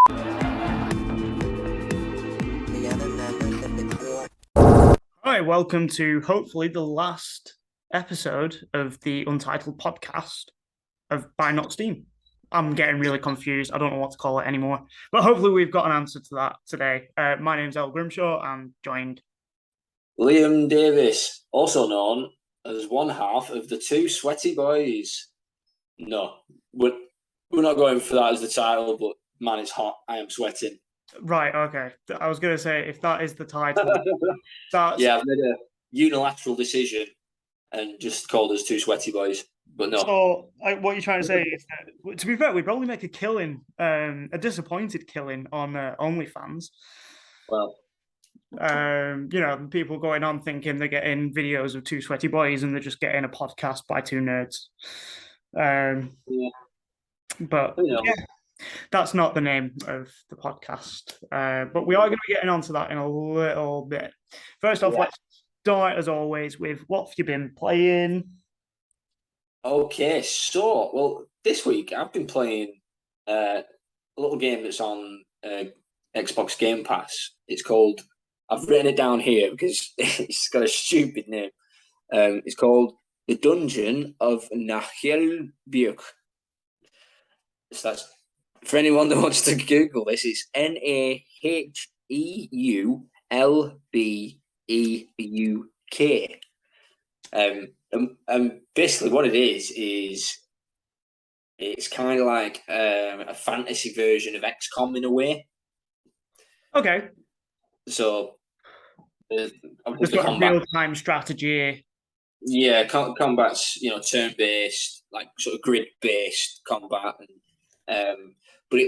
Hi, welcome to hopefully the last episode of the Untitled podcast by NOTSTEAM. I'm getting really confused. I don't know what to call it anymore. But hopefully we've got an answer to that today. My name's Grimshaw. I'm joined Liam Davies, also known as one half of the Two Sweaty Boys. No, we're not going for that as the title, but man, it's hot. I am sweating. Right, okay. I was going to say, if that is the title, that's... Yeah, I've made a unilateral decision and just called us Two Sweaty Boys, but no. So, what you're trying to say is that, to be fair, we'd probably make a killing, a disappointed killing on OnlyFans. Well, people going on thinking they're getting videos of two sweaty boys and they're just getting a podcast by two nerds. yeah. But yeah, that's not the name of the podcast. But we are going to be getting onto that in a little bit. First off, let's start as always with what have you been playing? Okay, so well, this week I've been playing a little game that's on Xbox Game Pass. It's called, I've written it down here because it's got a stupid name. It's called The Dungeon of Nahjelbjörk. So that's, for anyone that wants to Google this, it's NaheuLBEUK. And basically what it is it's kind of like a fantasy version of XCOM in a way. Okay. So it's got real-time strategy. Yeah, combat's turn-based, like sort of grid-based combat, and but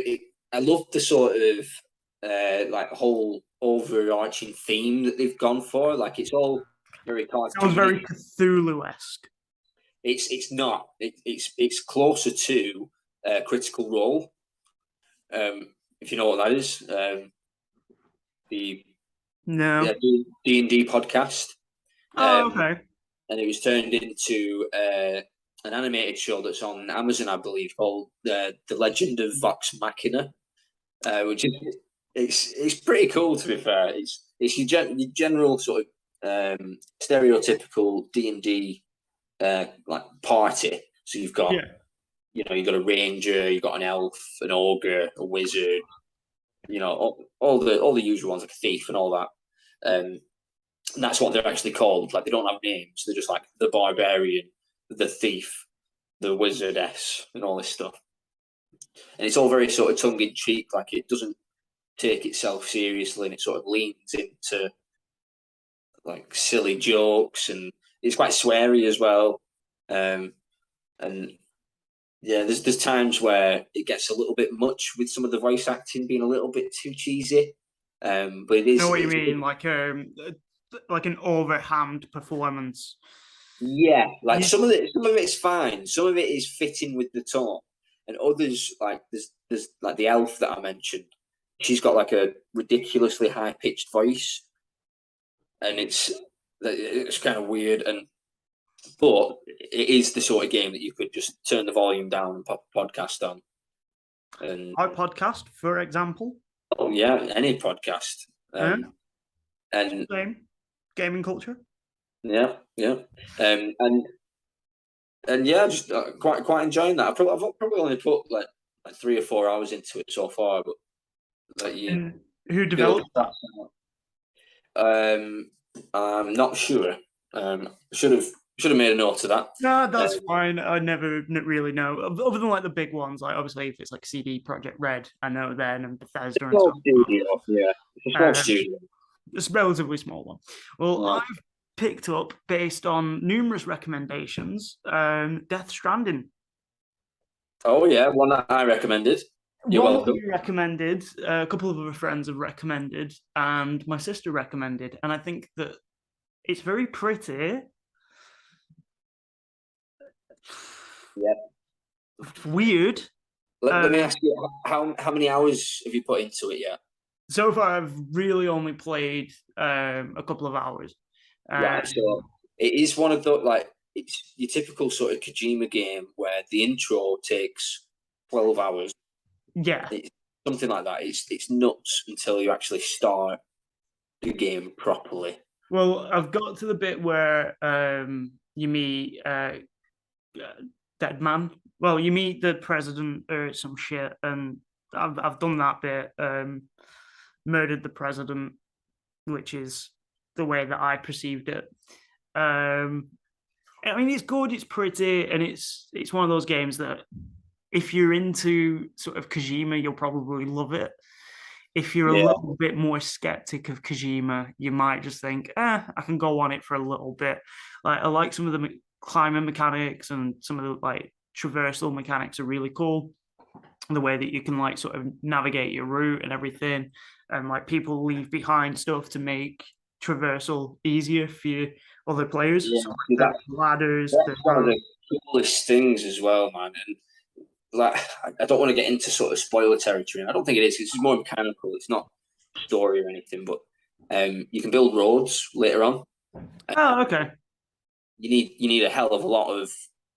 I love the sort of like whole overarching theme that they've gone for. Like it's all very cartoony. Sounds very Cthulhu-esque. It's not. It's closer to Critical Role, if you know what that is. No. D&D podcast. Oh, okay. And it was turned into an animated show that's on Amazon, I believe, called The Legend of Vox Machina, which is it's pretty cool, to be fair. It's your general sort of stereotypical D&D like party. So you've got you've got a ranger, you've got an elf, an ogre, a wizard, all the usual ones, like a thief and all that. And that's what they're actually called. Like, they don't have names. They're just like the barbarian, the thief, the wizardess, and all this stuff. And it's all very sort of tongue-in-cheek. Like, it doesn't take itself seriously, and it sort of leans into like silly jokes, and it's quite sweary as well. And yeah, there's times where it gets a little bit much with some of the voice acting being a little bit too cheesy. But it is. I know what you mean, like an overhammed performance. Yeah, like some of it's fine. Some of it is fitting with the tone, and others, like there's like the elf that I mentioned. She's got like a ridiculously high pitched voice, and it's kind of weird. But it is the sort of game that you could just turn the volume down and pop a podcast on. And our podcast, for example. Oh yeah, any podcast. And same gaming culture. Yeah. And yeah, just quite enjoying that. I've probably only put like 3 or 4 hours into it so far, but who developed that? I'm not sure. Should have made a note of that. No, that's fine. I never really know. Other than like the big ones, like obviously if it's like CD Projekt Red, I know then, and Bethesda and stuff. Studio, yeah, it's a small studio. It's a relatively small one. Well, I've picked up, based on numerous recommendations, Death Stranding. Oh yeah, one that I recommended. You're welcome. You recommended, a couple of other friends have recommended, and my sister recommended, and I think that it's very pretty. Yeah. Weird. Let me ask you, how many hours have you put into it yet? So far, I've really only played a couple of hours. So it is one of the, like, it's your typical sort of Kojima game where the intro takes 12 hours. Yeah. something like that. It's nuts until you actually start the game properly. Well, I've got to the bit where you meet Dead Man. Well, you meet the president or some shit, and I've done that bit. Murdered the president, which is the way that I perceived it. I mean, it's good, it's pretty, and it's one of those games that if you're into sort of Kojima, you'll probably love it. If you're a little bit more skeptic of Kojima, you might just think, I can go on it for a little bit. Like, I like some of the climbing mechanics, and some of the like traversal mechanics are really cool. The way that you can like sort of navigate your route and everything, and like people leave behind stuff to make traversal easier for other players. Yeah, so like the ladders. That's one of the coolest things as well, man. And like, I don't want to get into sort of spoiler territory. And I don't think it is. It's more mechanical. It's not story or anything. But you can build roads later on. Oh, okay. You need a hell of a lot of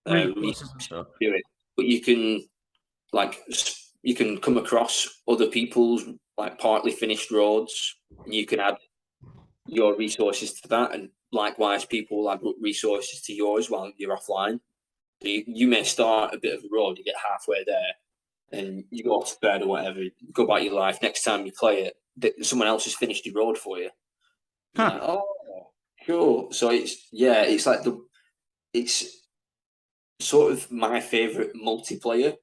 resources to do it. But you can come across other people's like partly finished roads, and you can add your resources to that, and likewise people will add resources to yours while you're offline. So you may start a bit of a road, you get halfway there, and you go off to bed or whatever, go about your life. Next time you play it, someone else has finished your road for you. Huh. Like, oh, cool. So it's like it's sort of my favorite multiplayer.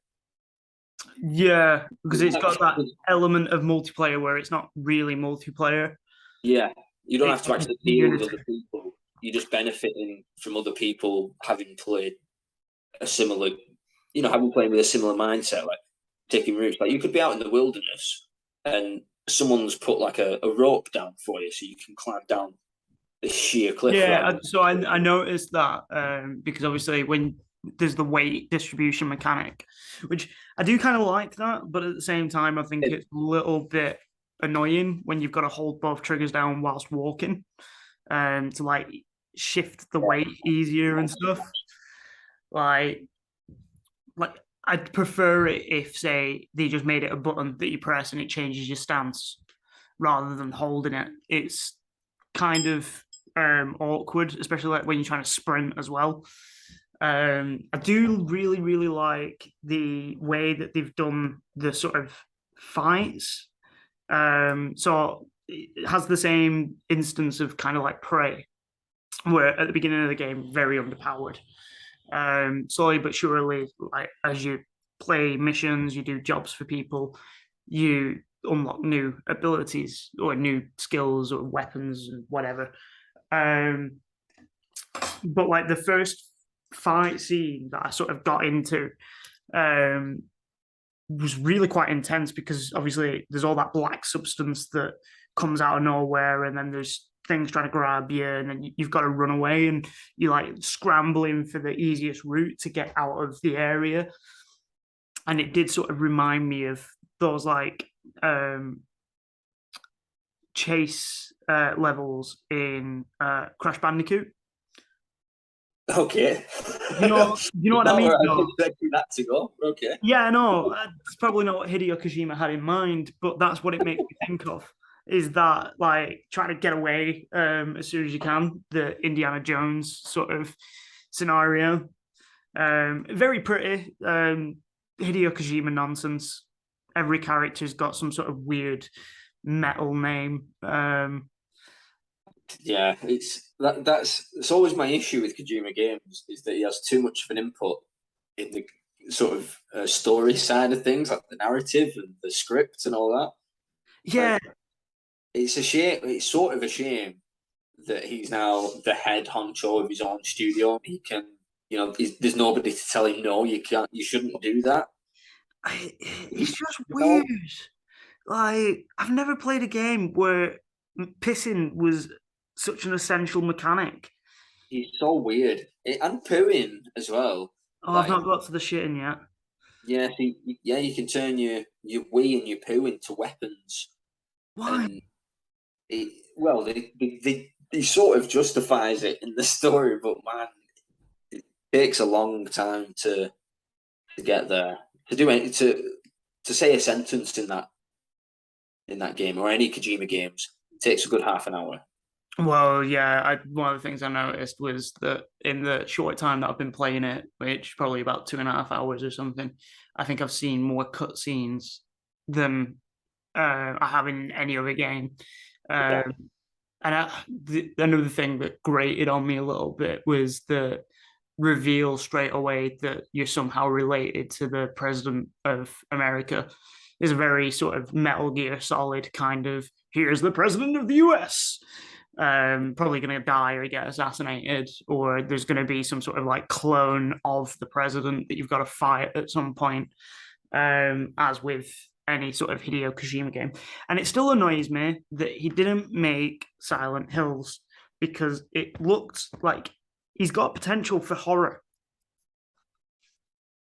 Yeah, because it's got that element of multiplayer where it's not really multiplayer. Yeah, you don't have to actually deal with other people. You're just benefiting from other people having played a similar, having played with a similar mindset, like taking routes. Like you could be out in the wilderness and someone's put like a rope down for you so you can climb down this sheer cliff. Yeah, so I noticed that because obviously when there's the weight distribution mechanic, which I do kind of like that, but at the same time I think it's a little bit annoying when you've got to hold both triggers down whilst walking, to like shift the weight easier and stuff. Like I'd prefer it if, say, they just made it a button that you press and it changes your stance rather than holding it. It's kind of awkward, especially like when you're trying to sprint as well. I do really, really like the way that they've done the sort of fights. So it has the same instance of kind of like Prey, where at the beginning of the game, very underpowered. Slowly but surely, like as you play missions, you do jobs for people, you unlock new abilities or new skills or weapons and whatever. But like the first fight scene that I sort of got into was really quite intense because obviously there's all that black substance that comes out of nowhere, and then there's things trying to grab you, and then you've got to run away, and you're like scrambling for the easiest route to get out of the area. And it did sort of remind me of those like chase levels in Crash Bandicoot. Okay. You know what I mean? I was expecting that to go. Okay. Yeah, no, it's probably not what Hideo Kojima had in mind, but that's what it makes me think of. Is that like trying to get away as soon as you can, the Indiana Jones sort of scenario. Very pretty. Hideo Kojima nonsense. Every character's got some sort of weird metal name. Yeah, it's always my issue with Kojima games is that he has too much of an input in the sort of story side of things, like the narrative and the script and all that. Yeah. Like, it's a shame. It's sort of a shame that he's now the head honcho of his own studio. He can, there's nobody to tell him no. You can't. You shouldn't do that. It's just weird. Like I've never played a game where pissing was such an essential mechanic. He's so weird, and pooing as well. Oh, like, I've not got to the shitting yet. Yeah, you can turn your wee and your poo into weapons. Why? He sort of justifies it in the story, but man, it takes a long time to get there. To do it, to say a sentence in that in that game, or any Kojima games. It takes a good half an hour. Well, yeah, one of the things I noticed was that in the short time that I've been playing it, which probably about 2.5 hours or something, I think I've seen more cutscenes than I have in any other game. Yeah. And another thing that grated on me a little bit was the reveal straight away that you're somehow related to the president of America. Is a very sort of Metal Gear Solid kind of, here's the president of the US. Probably going to die or get assassinated, or there's going to be some sort of like clone of the president that you've got to fight at some point, as with any sort of Hideo Kojima game. And it still annoys me that he didn't make Silent Hills, because it looked like he's got potential for horror.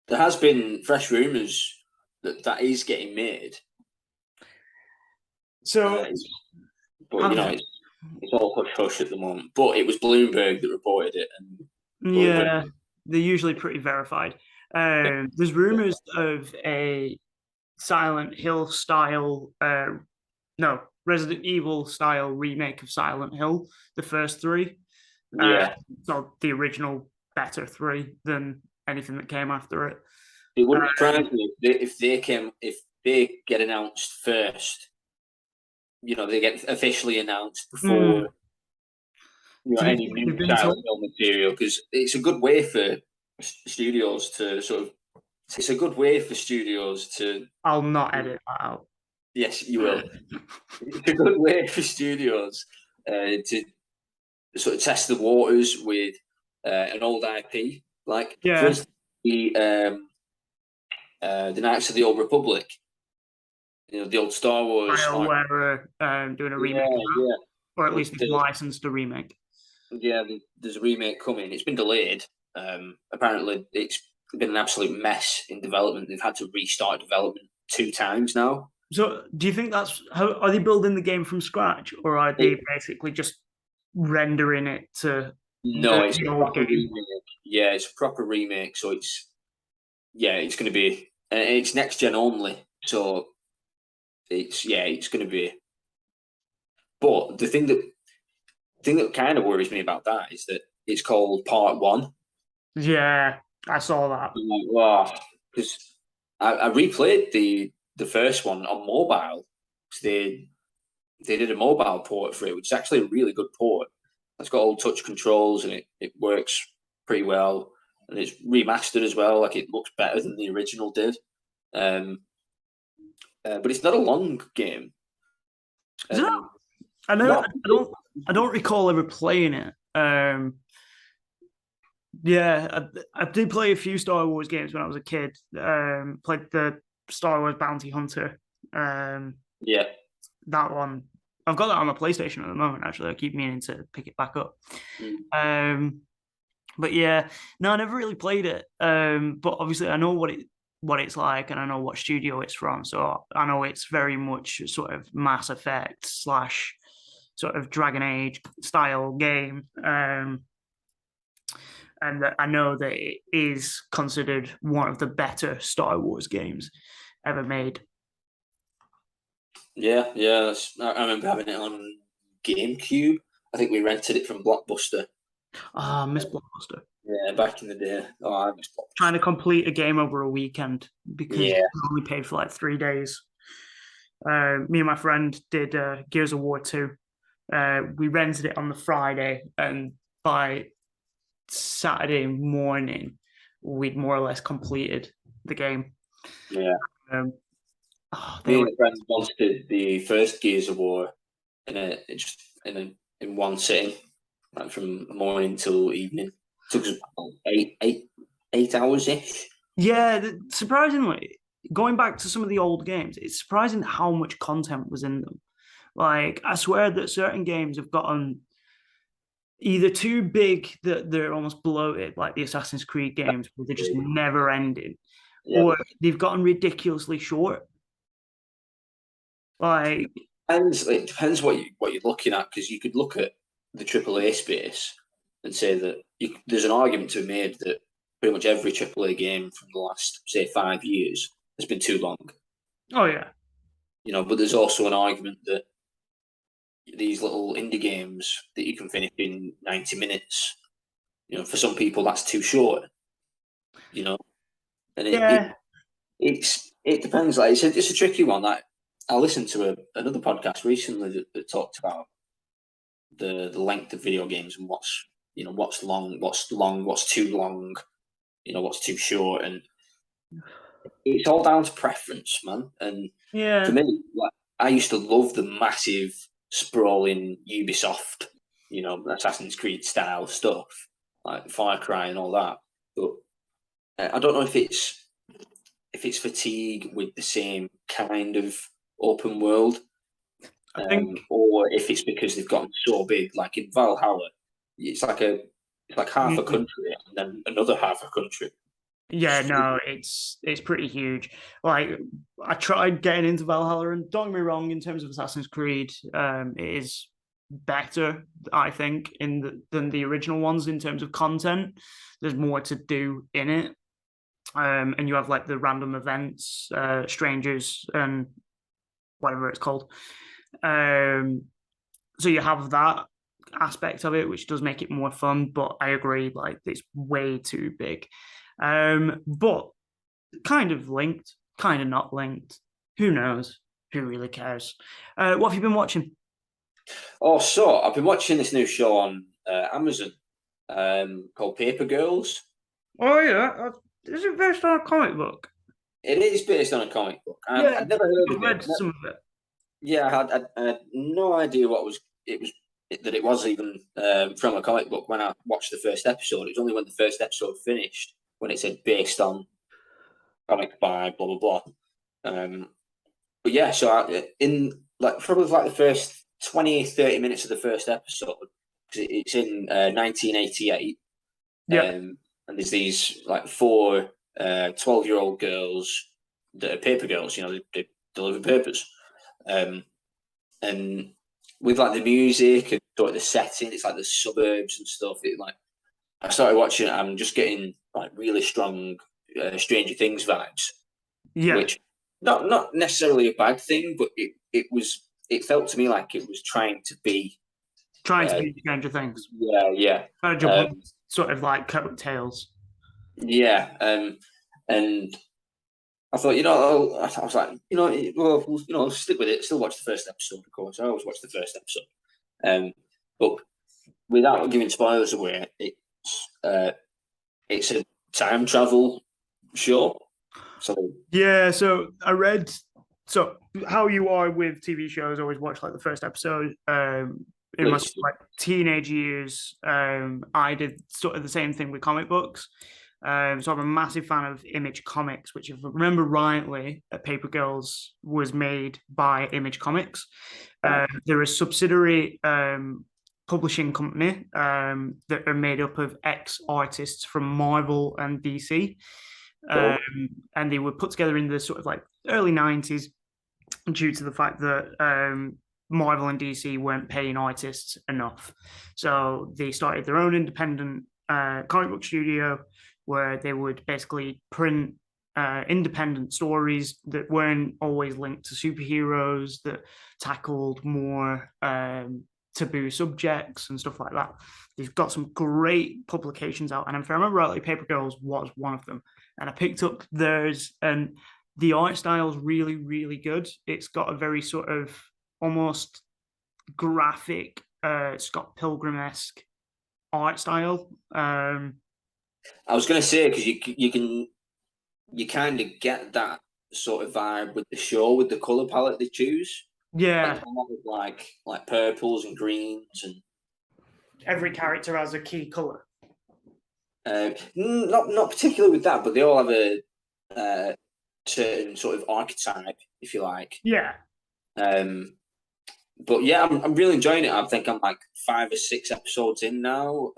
There has been fresh rumours that is getting made. So, but you know, it's all hush hush at the moment. But it was Bloomberg that reported it, and yeah, they're usually pretty verified. There's rumors of a Silent Hill style, Resident Evil style remake of Silent Hill, the first three. So the original better three than anything that came after it. It wouldn't surprise me if they get announced first. You know, they get officially announced before any new Silent Hill material, because it's a good way for studios to sort of. It's a good way for studios to. I'll not edit that out. Yes, you will. It's a good way for studios to sort of test the waters with an old IP, like for instance, the Knights of the Old Republic. You know, the old Star Wars. BioWare doing a remake, or at least it's licensed a remake. Yeah, there's a remake coming. It's been delayed. Apparently, it's been an absolute mess in development. They've had to restart development 2 times now. So, do you think that's how are they building the game from scratch, or are they basically just rendering it to? No, it's a proper remake. Yeah, it's a proper remake. So it's going to be, it's next gen only. So it's going to be. But the thing that kind of worries me about that is that it's called Part 1. Yeah, I saw that. Wow, because I replayed the first one on mobile. They did a mobile port for it, which is actually a really good port. It's got all touch controls and it works pretty well, and it's remastered as well. Like, it looks better than the original did. But it's not a long game. I don't recall ever playing it. I did play a few Star Wars games when I was a kid. Played the Star Wars Bounty Hunter. That one. I've got that on my PlayStation at the moment, actually. I keep meaning to pick it back up. But yeah, no, I never really played it. But obviously I know what it's like, and I know what studio it's from. So I know it's very much sort of Mass Effect / sort of Dragon Age style game. And I know that it is considered one of the better Star Wars games ever made. Yeah. I remember having it on GameCube. I think we rented it from Blockbuster. I miss Blockbuster. Yeah, back in the day. Oh, I miss Blockbuster. Trying to complete a game over a weekend because I only paid for like 3 days. Me and my friend did Gears of War 2. We rented it on the Friday, and by Saturday morning, we'd more or less completed the game. Yeah. Me and a friend wanted the first Gears of War in one sitting, like from morning till evening. It took us 8 hours ish. Yeah, surprisingly, going back to some of the old games, it's surprising how much content was in them. Like, I swear that certain games have gotten either too big that they're almost bloated, like the Assassin's Creed games, where they're just never ending, or they've gotten ridiculously short. Like, it depends what you're looking at, because you could look at the AAA space and say that there's an argument to be made that pretty much every AAA game from the last, say, 5 years has been too long. Oh yeah, but there's also an argument that these little indie games that you can finish in 90 minutes, for some people that's too short, and it depends. Like it's a tricky one. Like I listened to another podcast recently that talked about the length of video games and what's long, what's too long, what's too short, and it's all down to preference, man. And for me, like I used to love the massive sprawling Ubisoft, Assassin's Creed style stuff, like Far Cry and all that. But I don't know if it's fatigue with the same kind of open world, or if it's because they've gotten so big. Like in Valhalla, it's like half a country and then another half a country. Yeah, no, it's pretty huge. Like I tried getting into Valhalla, and don't get me wrong, in terms of Assassin's Creed, it is better, I think, than the original ones in terms of content. There's more to do in it, and you have like the random events, strangers, and whatever it's called. So you have that aspect of it, which does make it more fun. But I agree, like it's way too big. But kind of linked, kind of not linked. Who knows? Who really cares? What have you been watching? Oh, so I've been watching this new show on Amazon called Paper Girls. Oh yeah, is it based on a comic book? It is based on a comic book. I'd never heard of read some of it. Yeah, I had no idea that it was even from a comic book when I watched the first episode. It was only when the first episode finished when it said based on comic by blah blah blah. But yeah, so in probably the first 20-30 minutes of the first episode, it's in 1988. Yeah. And there's these four 12-year-old girls that are paper girls. They deliver papers. And with the music and sort of the setting, it's like the suburbs and stuff. I started watching it. I'm just getting really strong Stranger Things vibes. Yeah, which not necessarily a bad thing, but it felt to me like it was trying to be Stranger Things. Yeah. Sort of like coattails. Yeah, and I thought, I was like, I'll stick with it. Still watch the first episode, of course. I always watch the first episode. But without giving spoilers away, it's a time travel show. So I read. So how you are with TV shows, always watch the first episode. In my teenage years, I did sort of the same thing with comic books. So I'm a massive fan of Image Comics, which, if I remember rightly, Paper Girls was made by Image Comics. They're a subsidiary publishing company that are made up of ex-artists from Marvel and DC. And they were put together in the sort of early 90s due to the fact that Marvel and DC weren't paying artists enough. So they started their own independent comic book studio where they would basically print independent stories that weren't always linked to superheroes, that tackled more taboo subjects and stuff like that. They've got some great publications out, and if I remember rightly, Paper Girls was one of them. And I picked up theirs, and the art style is really, really good. It's got a very sort of almost graphic, Scott Pilgrim-esque art style. I was going to say, because you kind of get that sort of vibe with the show, with the color palette they choose. Yeah, like purples and greens, and every character has a key color. Not particularly with that, but they all have a certain sort of archetype, if you like. Yeah. But yeah, I'm really enjoying it. I think I'm 5 or 6 episodes in now.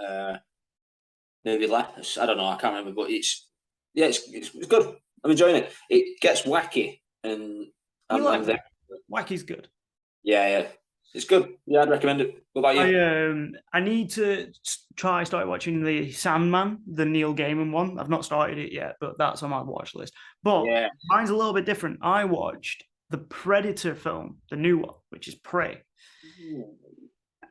Maybe less. I don't know. I can't remember. But it's good. I'm enjoying it. It gets wacky, and I'm there. Wacky's good. Yeah. It's good. Yeah, I'd recommend it. What about you? I need to start watching the Sandman, the Neil Gaiman one. I've not started it yet, but that's on my watch list. But mine's a little bit different. I watched the Predator film, the new one, which is Prey.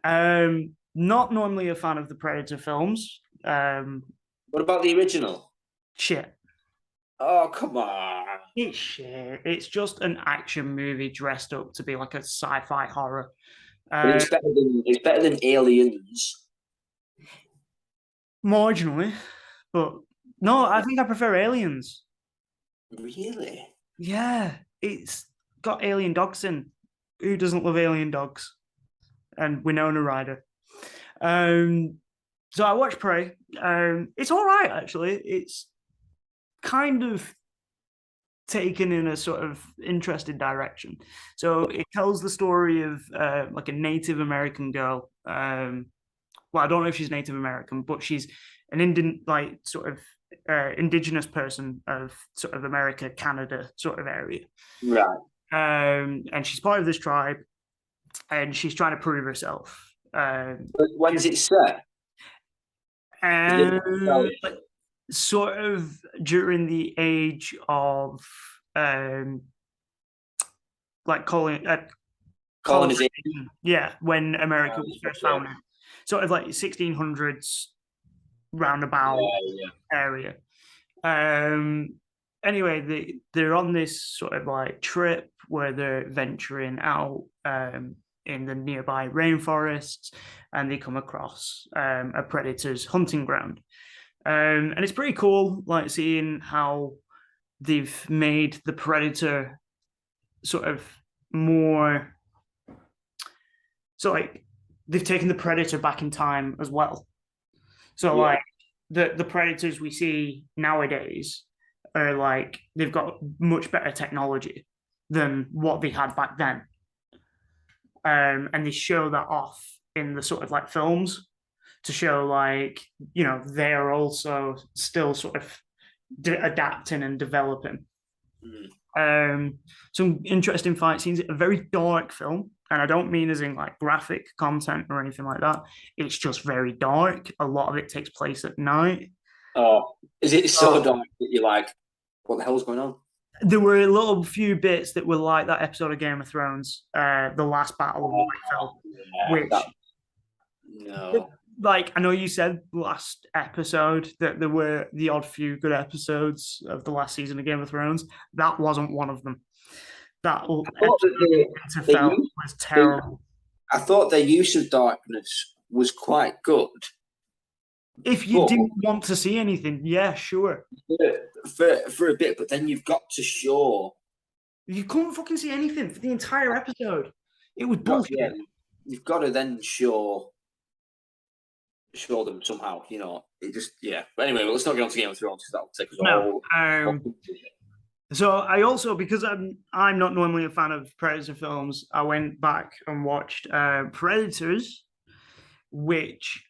Not normally a fan of the Predator films. What about the original? Shit. Oh, come on. It's shit. It's just an action movie dressed up to be like a sci-fi horror. But it's better than Aliens. Marginally, but no, I think I prefer Aliens. Really? Yeah, it's got alien dogs in. Who doesn't love alien dogs? And Winona Ryder. So I watched Prey. It's all right, actually. It's kind of taken in a sort of interesting direction. So it tells the story of like a Native American girl. Well, I don't know if she's Native American, but she's an indigenous person of sort of America, Canada sort of area. Right. And she's part of this tribe, and she's trying to prove herself. When's it set? Like, sort of during the age of like Colonization. Yeah, when America was first founded, sort of like 1600s roundabout area. Anyway, they're on this sort of like trip where they're venturing out in the nearby rainforests, and they come across a predator's hunting ground. And it's pretty cool, like seeing how they've made the predator sort of more. So like they've taken the predator back in time as well. So like the predators we see nowadays are like they've got much better technology than what they had back then. And they show that off in the sort of like films to show like, you know, they're also still sort of adapting and developing. Some interesting fight scenes, a very dark film. And I don't mean as in like graphic content or anything like that. It's just very dark. A lot of it takes place at night. Oh, is it so dark that you're like, what the hell's going on? There were a little few bits that were like that episode of Game of Thrones, the last battle of Winterfell, which like I know you said last episode that there were the odd few good episodes of the last season of Game of Thrones. That wasn't one of them. That Winterfell was terrible. I thought their use of darkness was quite good. If you didn't want to see anything, yeah, sure. For a bit, but then you've got to show. You couldn't fucking see anything for the entire episode. It was bullshit. Yeah, you've got to then show them somehow, you know. It just, But anyway, let's not get on to Game of Thrones because that'll take us all. So I also, because I'm not normally a fan of Predator films, I went back and watched Predators, which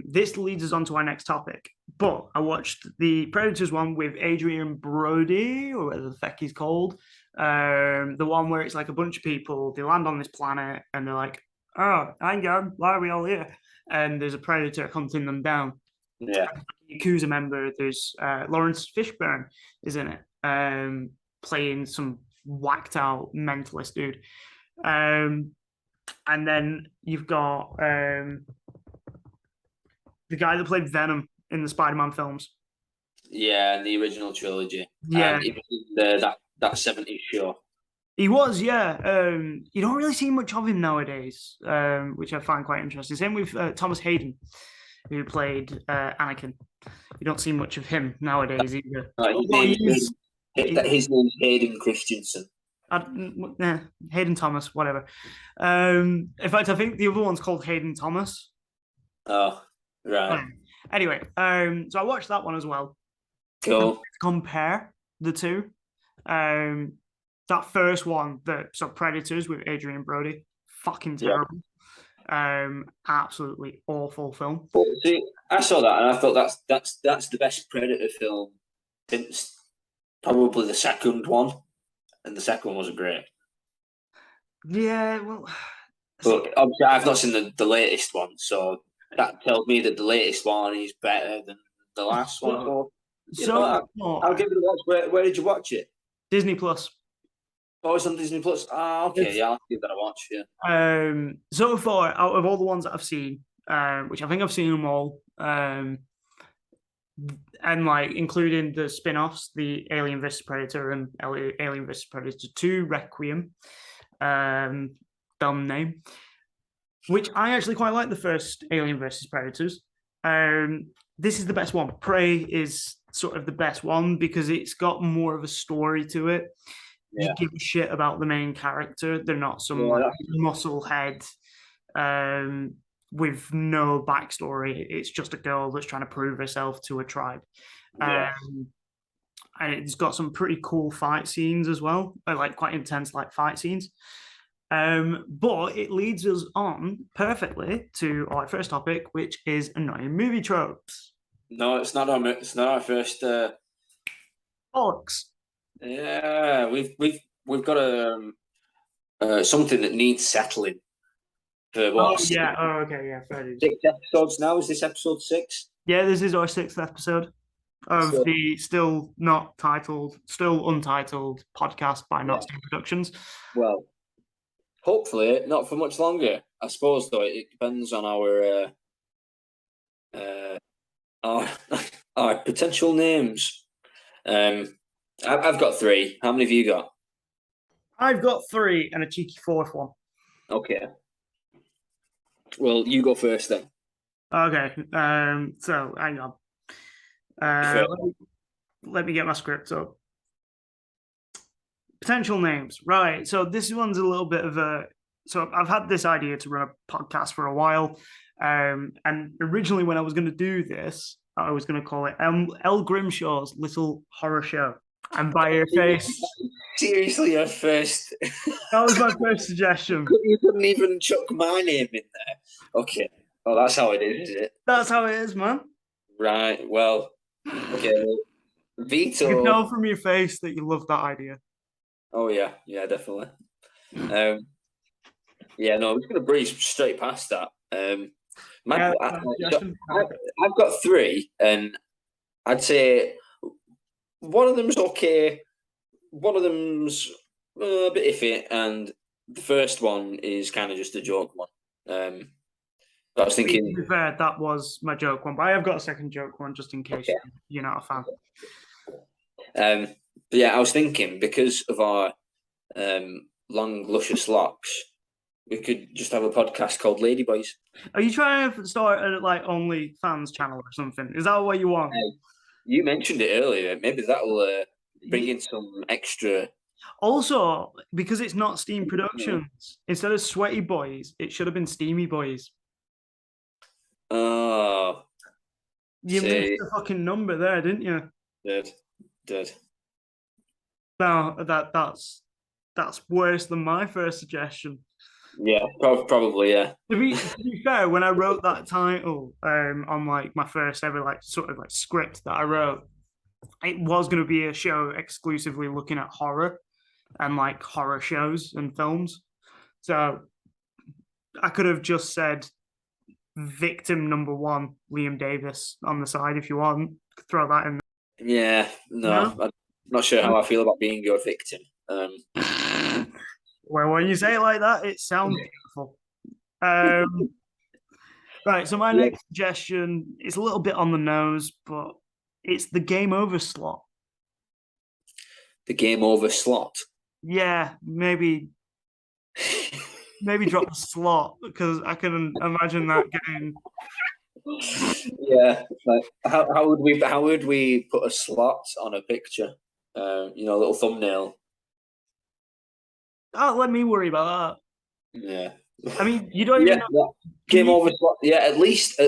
this leads us on to our next topic. But I watched the Predators one with Adrian Brody, or whatever the fuck he's called. The one where it's like a bunch of people, they land on this planet and they're like, oh, hang on, why are we all here? And there's a predator hunting them down. Yeah. Yakuza member, there's Lawrence Fishburne is in it, playing some whacked out mentalist dude. And then you've got the guy that played Venom in the Spider-Man films. Yeah, in the original trilogy. Yeah. And even that 70s show. He was, yeah. You don't really see much of him nowadays, which I find quite interesting. Same with Thomas Hayden, who played Anakin. You don't see much of him nowadays either. His name's Hayden Christensen. Hayden Thomas, whatever. In fact, I think the other one's called Hayden Thomas. Oh, right. Anyway, so I watched that one as well. Cool. Compare the two. That first one, so Predators with Adrian Brody, fucking terrible. Absolutely awful film. See, I saw that and I thought that's the best Predator film since probably the second one, and the second one wasn't great. Yeah, well, but obviously I've not seen the latest one, so that tells me that the latest one is better than the last one. So I'll give it a watch. Where did you watch it? Disney Plus. Oh, it's on Disney Plus. Ah, okay, It's, yeah, I'll give that a watch. Yeah. so far, out of all the ones that I've seen, which I think I've seen them all, and like including the spin-offs, the Alien vs Predator and Alien vs Predator 2 Requiem, dumb name, which I actually quite like the first Alien vs Predators. This is the best one. Prey is sort of the best one because it's got more of a story to it. You give a shit about the main character. They're not some like muscle head with no backstory. It's just a girl that's trying to prove herself to a tribe. And it's got some pretty cool fight scenes as well, like quite intense like fight scenes. But it leads us on perfectly to our first topic, which is annoying movie tropes. No, it's not our first. Bollocks. Yeah, we've got a something that needs settling. For what? Oh yeah. Oh okay. Yeah. Fair enough. 6 episodes now. Is this episode 6? Yeah, this is our 6th episode of the still untitled podcast by NOTSTEAM Productions. Well, hopefully not for much longer. I suppose though it depends on our potential names. I've got 3. How many have you got? I've got 3 and a cheeky 4th one. Okay. Well, you go first then. Okay. So hang on. Let me get my script up. Potential names, right? So this one's a little bit of a. So I've had this idea to run a podcast for a while, and originally when I was going to do this, I was going to call it L. Grimshaw's Little Horror Show. And by your face, seriously, your first. That was my first suggestion. You couldn't even chuck my name in there. Okay. Oh, that's how it is it? That's how it is, man. Right. Well. Okay. Veto. You can tell from your face that you love that idea. Oh yeah, definitely. Yeah, no, I'm just going to breeze straight past that. I've got 3, and I'd say one of them's okay, one of them's a bit iffy, and the first one is kind of just a joke one. I was thinking. To be fair, that was my joke one, but I have got a second joke one just in case you're not a fan. But yeah, I was thinking because of our long, luscious locks, we could just have a podcast called Ladyboys. Are you trying to start a like OnlyFans channel or something? Is that what you want? You mentioned it earlier. Maybe that'll bring in some extra. Also, because it's not Steam Productions, instead of Sweaty Boys, it should have been Steamy Boys. Oh, you missed the fucking number there, didn't you? Did. No, that's worse than my first suggestion. Yeah, probably, yeah. To be fair, when I wrote that title on like my first ever like sort of like script that I wrote, it was going to be a show exclusively looking at horror and like horror shows and films. So I could have just said victim number 1, Liam Davies, on the side if you want. Throw that in there. Yeah, no? I'm not sure how I feel about being your victim. Well, when you say it like that, it sounds beautiful. Right, so my next suggestion is a little bit on the nose, but it's the game over slot. The game over slot? Yeah, maybe drop the slot, because I can imagine that getting. Yeah, like how would we put a slot on a picture? A little thumbnail. Oh, let me worry about that. Yeah. I mean, you don't even know. Game over slot. Yeah, at least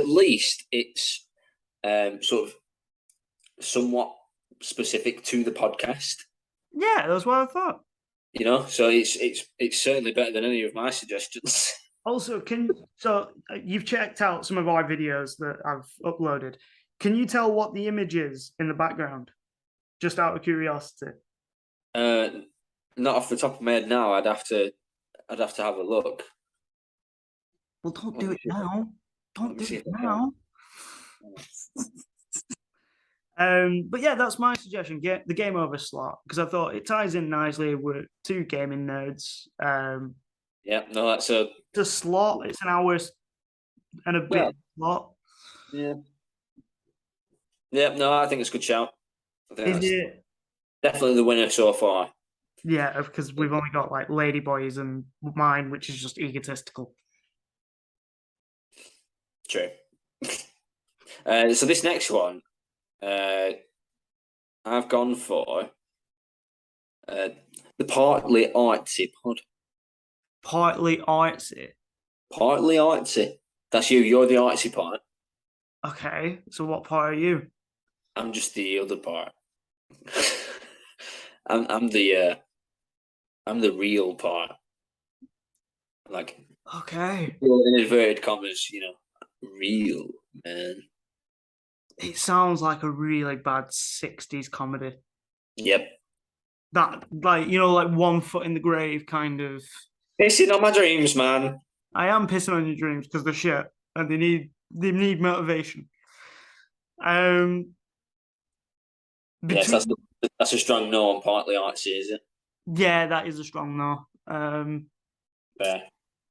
it's sort of somewhat specific to the podcast. Yeah, that's what I thought. So it's certainly better than any of my suggestions. Also, you've checked out some of our videos that I've uploaded. Can you tell what the image is in the background? Just out of curiosity. Not off the top of my head now. I'd have to have a look. Well, don't do it now. Don't do it now. But yeah, that's my suggestion. Get the game over slot because I thought it ties in nicely with two gaming nerds. Yeah, no, that's a The slot, it's an hour and a well, bit slot. yeah, yeah. No, I think it's a good shout. I think Is that's it? definitely the winner so far. Yeah, because we've only got like Ladyboys and mine, which is just egotistical. True. So this next one, I've gone for the partly artsy pod. Partly artsy. Partly artsy. That's you. You're the artsy part. Okay, so what part are you? I'm just the other part. I'm the real part. Like Okay. in inverted commas, real man. It sounds like a really bad 60s comedy. Yep. That, like, like one foot in the grave kind of. Pissing on my dreams, man. I am pissing on your dreams because they're shit and they need motivation. Um, Yes, between that's a strong no on partly artsy, is it? Yeah, that is a strong no. Fair.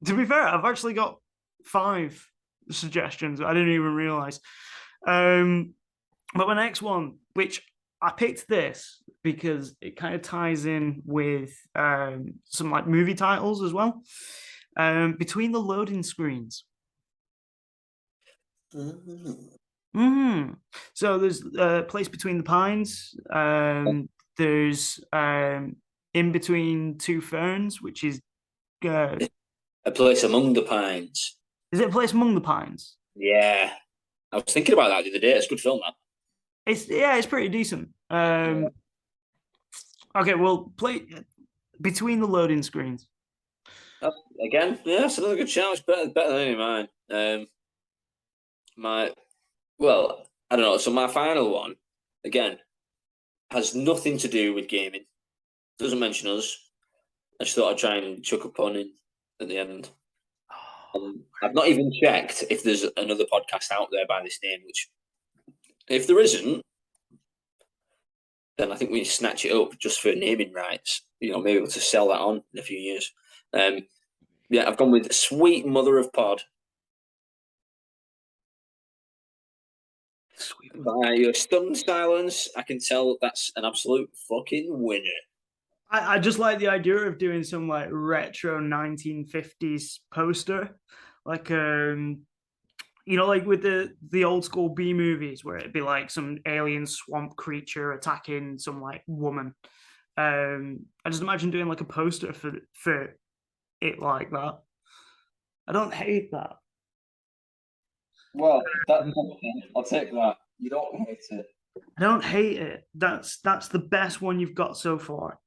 To be fair, I've actually got 5 suggestions. I didn't even realize. But my next one, which I picked this because it kind of ties in with some like movie titles as well. Between the loading screens. So there's a place between the pines. There's in between two ferns, which is A place among the pines. is it a place among the pines? Yeah. I was thinking about that the other day. It's a good film, that. It's pretty decent. Okay, well, play between the loading screens. Again, yeah, it's another good shout. It's better than any of mine. Well, I don't know. So my final one, again, has nothing to do with gaming. Doesn't mention us. I just thought I'd try and chuck a pun in at the end. I've not even checked if there's another podcast out there by this name, which, if there isn't, then I think we snatch it up just for naming rights. Maybe able to sell that on in a few years. Yeah, I've gone with Sweet Mother of Pod. By your stunned silence, I can tell that's an absolute fucking winner. I just like the idea of doing some like retro 1950s poster, like like with the old school B movies where it'd be like some alien swamp creature attacking some like woman. I just imagine doing like a poster for it like that. I don't hate that. Well, I'll take that. You don't hate it. I don't hate it. That's the best one you've got so far.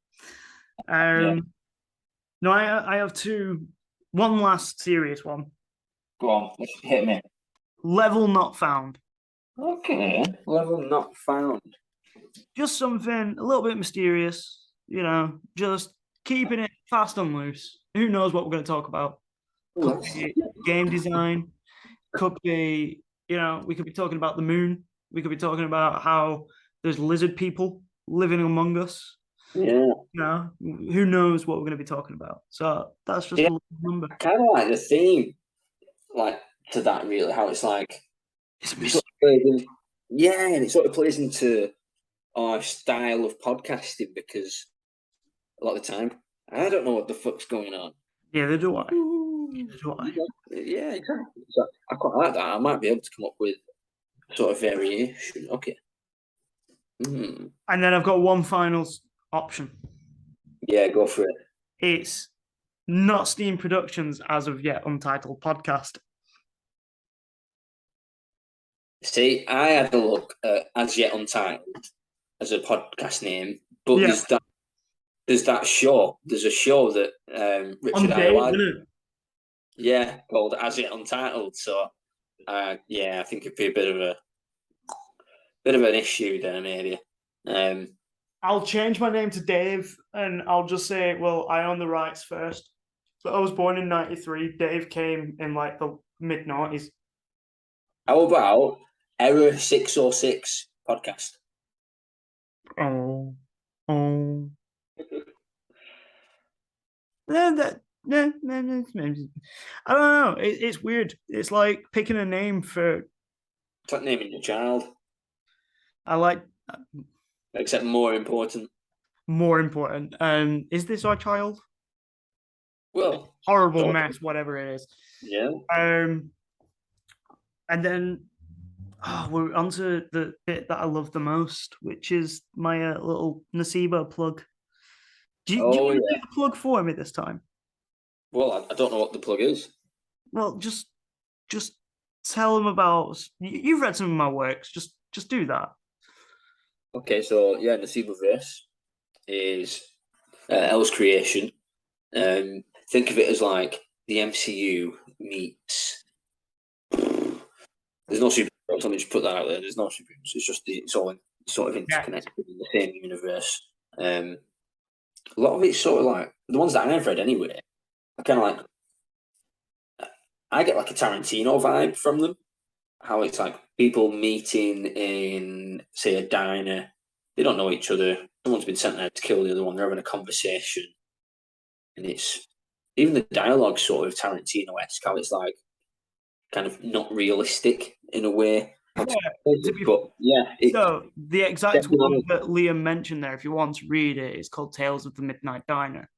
Yeah. No, I have two. One last serious one. Go on, hit me. Level not found. Okay, level not found. Just something a little bit mysterious, just keeping it fast and loose. Who knows what we're going to talk about? Could be game design, could be, we could be talking about the moon. We could be talking about how there's lizard people living among us. Yeah. Who knows what we're going to be talking about? So that's just a number. I kind of like the theme, like to that really, how it's like, It's and it sort of plays into our style of podcasting because a lot of the time I don't know what the fuck's going on. Yeah, do I. Yeah, exactly. So I quite like that. I might be able to come up with sort of variation. Okay. And then I've got one final option. Yeah, go for it. It's NOTSTEAM Productions as of yet Untitled Podcast. See, I had a look at As Yet Untitled as a podcast name, but there's that show. There's a show that Richard Iowati, called As Yet Untitled. So, I think it'd be a bit of an issue there, maybe. I'll change my name to Dave, and I'll just say, well, I own the rights first. So I was born in '93. Dave came in like the mid-90s. How about Error 606 podcast? Oh, oh. Yeah, I don't know. It's weird. It's like picking a name for. It's like naming your child, I like except more important. more important. Is this our child? Well, Horrible sort of, mess, whatever it is. yeah. And then we're onto the bit that I love the most, which is my little Nasiba plug. Do you Oh want to yeah. do the plug for me this time? Well, I don't know what the plug is. Well, just tell them about. You've read some of my works. Just do that. Okay, so yeah, Nasibaverse is El's creation. Think of it as like the MCU meets. There's no superheroes. Let me just put that out there. There's no superheroes. It's all sort of interconnected in the same universe. A lot of it's sort of like the ones that I've read anyway. I kind of like. I get like a Tarantino vibe from them. How it's like people meeting in, say, a diner. They don't know each other. Someone's been sent there to kill the other one. They're having a conversation, and it's even the dialogue sort of Tarantino-esque. How it's like kind of not realistic in a way. But yeah, so the exact one that Liam mentioned there, if you want to read it, is called Tales of the Midnight Diner.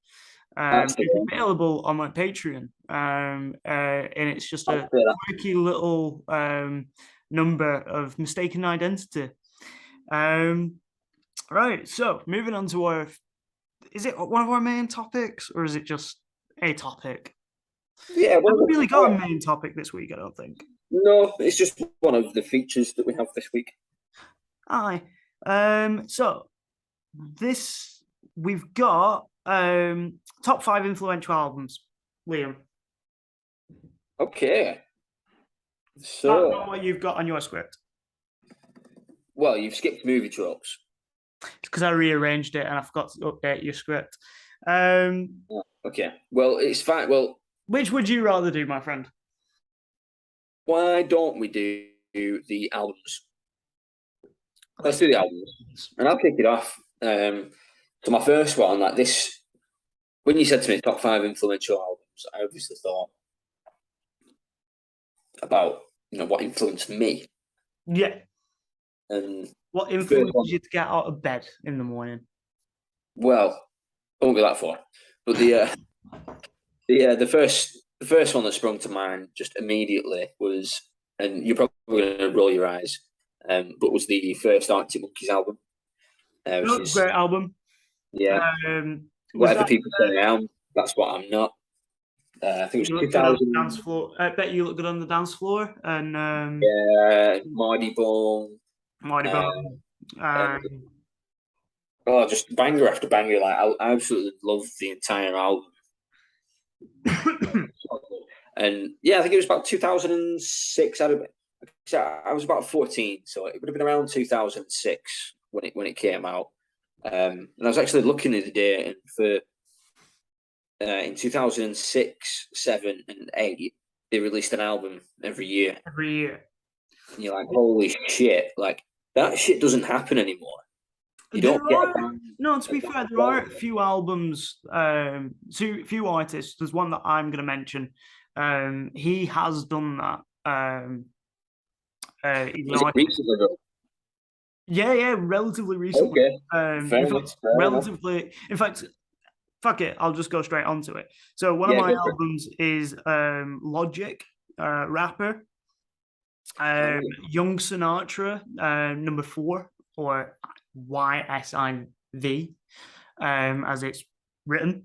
It's available on my Patreon, and it's just a quirky little number of mistaken identity. Right, so moving on to our, is it one of our main topics, or is it just a topic? Yeah, we haven't really got a main topic this week, I don't think. No, it's just one of the features that we have this week. Aye. So this we've got top 5 influential albums, Liam. Okay. So that's not what you've got on your script. Well, you've skipped movie tropes. It's because I rearranged it and I forgot to update your script. Okay. Well, it's fine. Well, which would you rather do, my friend? Why don't we do the albums? Let's do the albums, and I'll kick it off. So my first one, like this, when you said to me top 5 influential albums, I obviously thought about what influenced me. Yeah. And what influenced you to get out of bed in the morning? Well, I won't go that far, but the first one that sprung to mind just immediately was, and you're probably going to roll your eyes, but was the first Arctic Monkeys album. Great album. Yeah. Whatever people say I am, that's what I'm not. I think it was 2000. Dance floor. I bet you look good on the dance floor. And yeah, Mardy Bone. Just banger after banger. Like I absolutely love the entire album. And yeah, I think it was about 2006. I was about 14, so it would have been around 2006 when it came out. And I was actually looking at the day, and for in 2006, 7, and 8, they released an album every year. Every year. And you're like, holy shit! Like that shit doesn't happen anymore. You don't get no, to be fair, there are a few albums, few artists. There's one that I'm going to mention. He has done that. Recently, though? Yeah, relatively recently. Okay. In fact, fuck it, I'll just go straight onto it. So one of my albums is Logic, rapper. Young Sinatra, number 4, or YSIV, as it's written.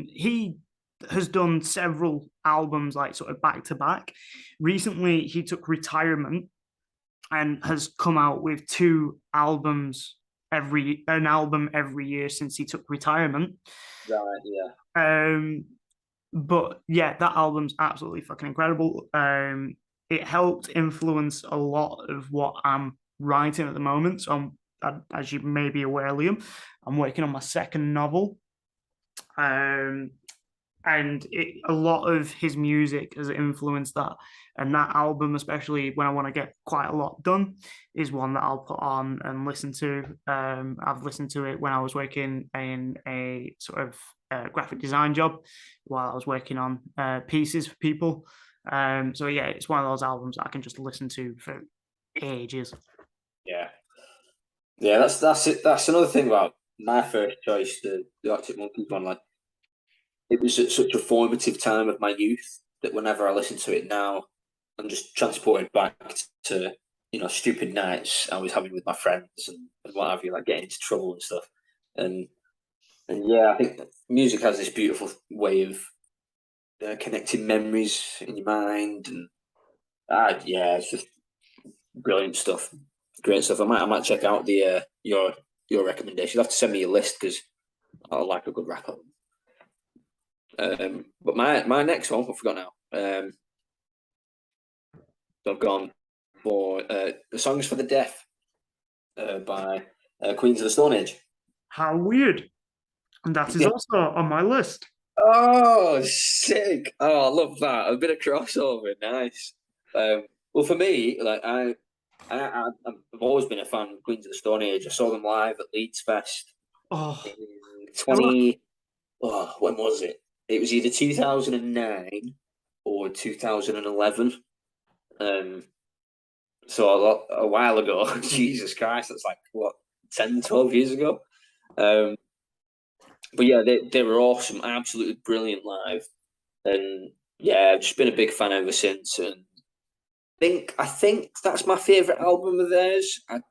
He has done several albums, like sort of back to back. Recently, he took retirement and has come out with 2 albums an album every year since he took retirement. Right, yeah. But yeah, that album's absolutely fucking incredible. It helped influence a lot of what I'm writing at the moment. So as you may be aware, Liam, I'm working on my second novel. and a lot of his music has influenced that. And that album, especially when I want to get quite a lot done, is one that I'll put on and listen to. I've listened to it when I was working in a sort of graphic design job while I was working on pieces for people. So yeah, it's one of those albums that I can just listen to for ages. Yeah, yeah, that's it. That's another thing about my first choice, the Arctic Monkeys one. Like, it was at such a formative time of my youth that whenever I listen to it now, I'm just transported back to stupid nights I was having with my friends and what have you, like getting into trouble and stuff. And yeah, I think that music has this beautiful way of connecting memories in your mind, and yeah, it's just brilliant stuff. Great stuff. I might check out the your recommendation. You'll have to send me a list because I like a good wrap up. But my next one, I forgot now. So I've gone for the Songs for the Deaf by Queens of the Stone Age. How weird! And that is also on my list. Oh, sick! Oh, I love that. A bit of crossover, nice. Well, for me, like I've always been a fan of Queens of the Stone Age. I saw them live at Leeds Fest Oh, in 20. Oh, when was it? It was either 2009 or 2011. So a while ago. Jesus Christ, that's like what, 10, 12 years ago. But yeah, they were awesome, absolutely brilliant live, and yeah, I've just been a big fan ever since. And I think that's my favorite album of theirs. I'm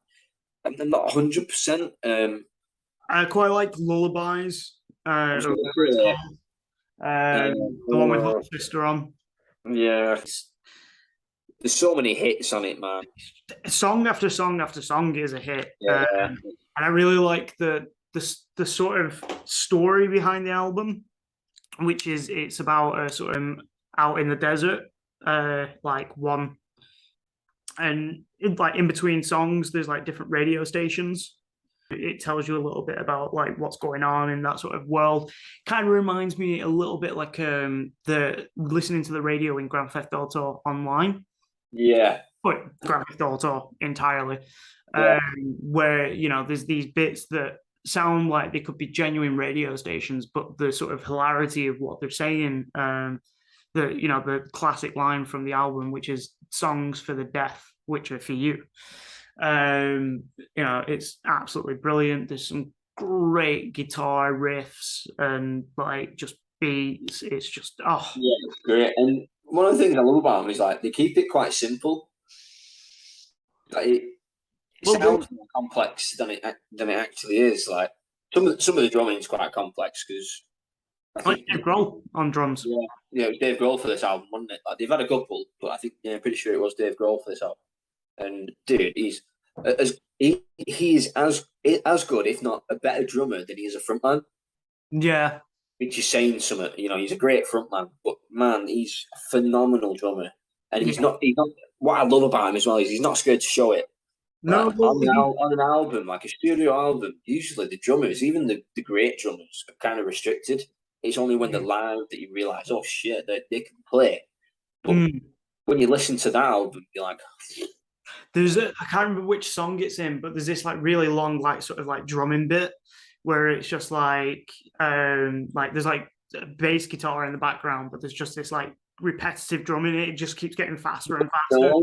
not 100%. I quite like Lullabies. The The one with Hot Sister on. Yeah, there's so many hits on it, man. Song after song after song is a hit. Yeah, And I really like the sort of story behind the album, which is it's about a sort of out in the desert, like one, and like in between songs, there's like different radio stations. It tells you a little bit about like what's going on in that sort of world. Kind of reminds me a little bit like the listening to the radio in Grand Theft Auto Online, yeah, but Grand Theft Auto entirely, yeah. where there's these bits that sound like they could be genuine radio stations, but the sort of hilarity of what they're saying, the classic line from the album, which is "songs for the deaf, which are for you." It's absolutely brilliant. There's some great guitar riffs and like just beats. It's just Yeah, it's great. And one of the things I love about them is like they keep it quite simple. Like it sounds more complex than it actually is. Like some of the drumming is quite complex because I like think Dave Grohl on drums. yeah, it was Dave Grohl for this album, wasn't it? Like, they've had a couple, but I think pretty sure it was Dave Grohl for this album. And dude, he's as good, if not a better drummer than he is a frontman. Yeah, Which is saying something. He's a great frontman, but man, he's a phenomenal drummer. And he's yeah. not. He's not. What I love about him as well is he's not scared to show it. No, Like on an album, like a studio album, usually the drummers, even the great drummers, are kind of restricted. It's only when they're live that you realize, oh shit, they can play. But when you listen to that album, you're like, I can't remember which song it's in, but there's this like really long, like sort of like drumming bit where it's just like there's like a bass guitar in the background, but there's just this like repetitive drumming. It just keeps getting faster and faster.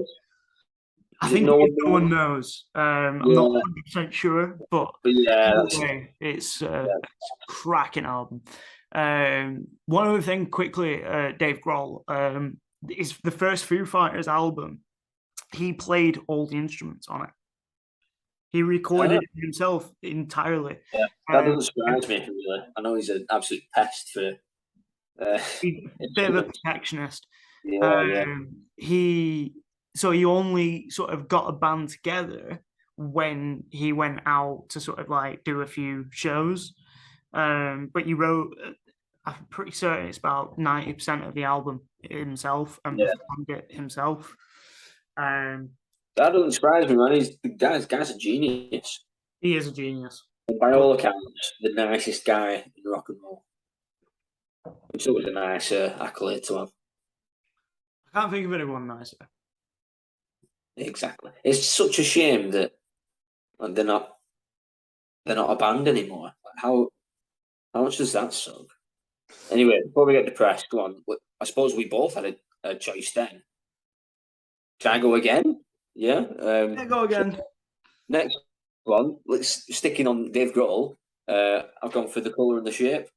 I think no one knows. I'm not 100% sure, but yeah, it's a cracking album. One other thing quickly, Dave Grohl, is the first Foo Fighters album. He played all the instruments on it. He recorded it himself entirely. Yeah, that doesn't surprise me, really. I know he's an absolute pest for. He's a bit of a perfectionist. Yeah. He only sort of got a band together when he went out to sort of like do a few shows. But he wrote, I'm pretty certain it's about 90% of the album himself and performed it himself. That doesn't surprise me, man. The guy's a genius. He is a genius. And by all accounts, the nicest guy in rock and roll. Which was a nice accolade to have. I can't think of anyone nicer. Exactly. It's such a shame that like, they're not a band anymore. Like, how much does that suck? Anyway, before we get depressed, go on. I suppose we both had a choice then. Can I go again? Yeah. Yeah, go again. Next one, let's sticking on Dave Grohl. I've gone for The Colour and the Shape.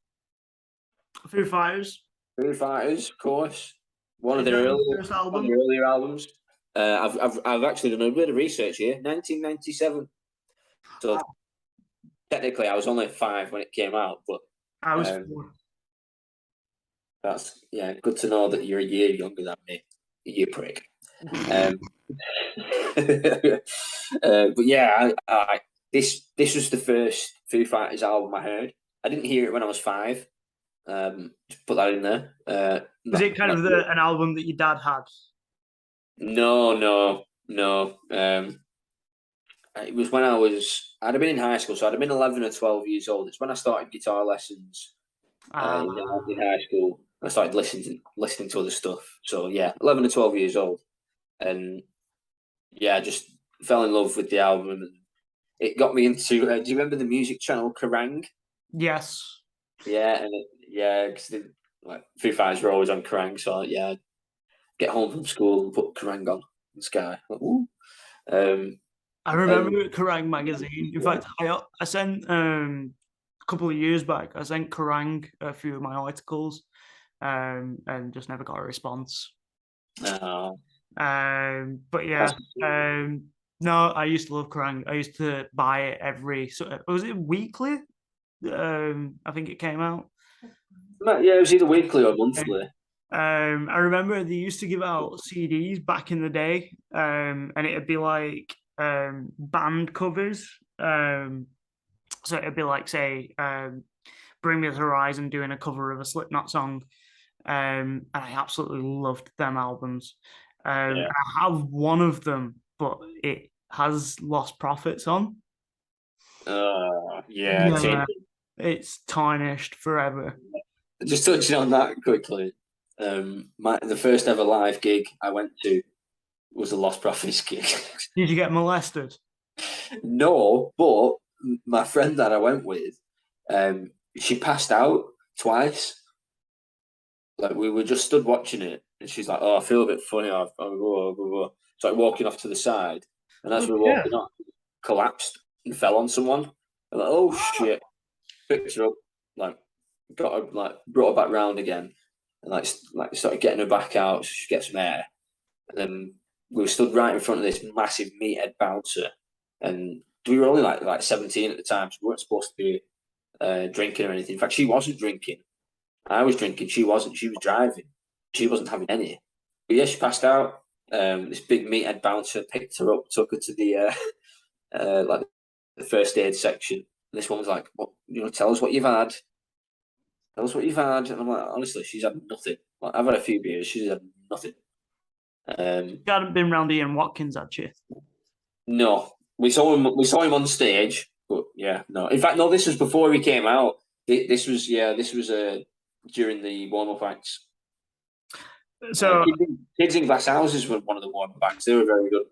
Foo Fighters. Foo Fighters, of course. One of Is their that earlier, the first album? albums. I've actually done a bit of research here. 1997. So technically, I was only 5 when it came out, but I was 4. that's good to know that you're a year younger than me. You prick. But yeah, this was the first Foo Fighters album I heard. I didn't hear it when I was 5. Just put that in there. Was it kind of an album that your dad had? No. It was when I'd have been in high school, so I'd have been 11 or 12 years old. It's when I started guitar lessons in high school. I started listening to other stuff. So yeah, 11 or 12 years old, and yeah, I just fell in love with the album. And it got me into. Do you remember the music channel Kerrang? Yes. Yeah, and because like Foo Fighters were always on Kerrang, so yeah, I'd get home from school and put Kerrang on the Sky. Like, ooh. I remember Kerrang magazine. In fact, I sent a couple of years back. I sent Kerrang a few of my articles, and just never got a response. Oh. But yeah, no, I used to love Kerrang. I used to buy it was it weekly? I think it came out. Yeah, it was either weekly or monthly. I remember they used to give out CDs back in the day, and it'd be like band covers. So it'd be like, say, Bring Me the Horizon doing a cover of a Slipknot song. And I absolutely loved them albums. I have one of them, but it has Lost Prophets on. Yeah, it's tarnished forever. Just touching on that quickly, the first ever live gig I went to was a Lost Prophets gig. Did you get molested? No, but my friend that I went with, she passed out twice. Like we were just stood watching it, and she's like, "Oh, I feel a bit funny." So like walking off to the side, and as we were walking off, collapsed and fell on someone. I'm like, "Oh shit!" Picked her up, like got her, like brought her back round again, and like started getting her back out so she gets some air. And then we were stood right in front of this massive meathead bouncer, and we were only like 17 at the time, so we weren't supposed to be drinking or anything. In fact, she wasn't drinking. I was drinking. She wasn't. She was driving. She wasn't having any. But yeah, she passed out. This big meathead bouncer picked her up, took her to the like the first aid section. And this one was like, "What? Tell us what you've had. Tell us what you've had." And I'm like, honestly, she's had nothing. Like, I've had a few beers. She's had nothing. You hadn't been round Ian Watkins, had you? No, we saw him. We saw him on stage, but yeah, no. In fact, no. This was before he came out. This was during the warm up acts. So Kids in Glass Houses were one of the warm up acts. They were very good.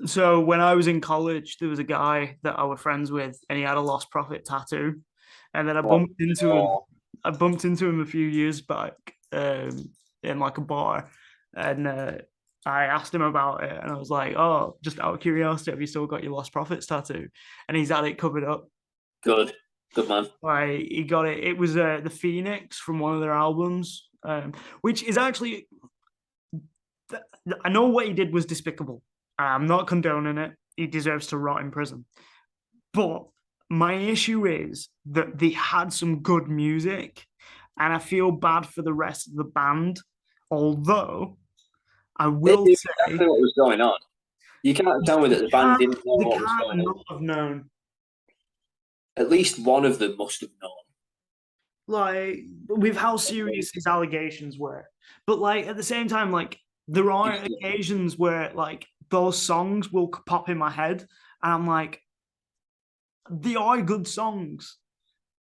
So when I was in college, there was a guy that I was friends with, and he had a Lost Prophet tattoo. And then I bumped into him. I bumped into him a few years back in like a bar, and I asked him about it, and I was like, "Oh, just out of curiosity, have you still got your Lost Prophets tattoo?" And he's had it covered up. Good man. Like he got it. It was the Phoenix from one of their albums, which is actually. I know what he did was despicable. I'm not condoning it. He deserves to rot in prison. But my issue is that they had some good music, and I feel bad for the rest of the band. Although I will say exactly what was going on. You can't tell me that the band didn't know what was going on. Have known. At least one of them must have known. Like with how serious his allegations were, but like at the same time, like there are occasions where like those songs will pop in my head, and I'm like, they are good songs.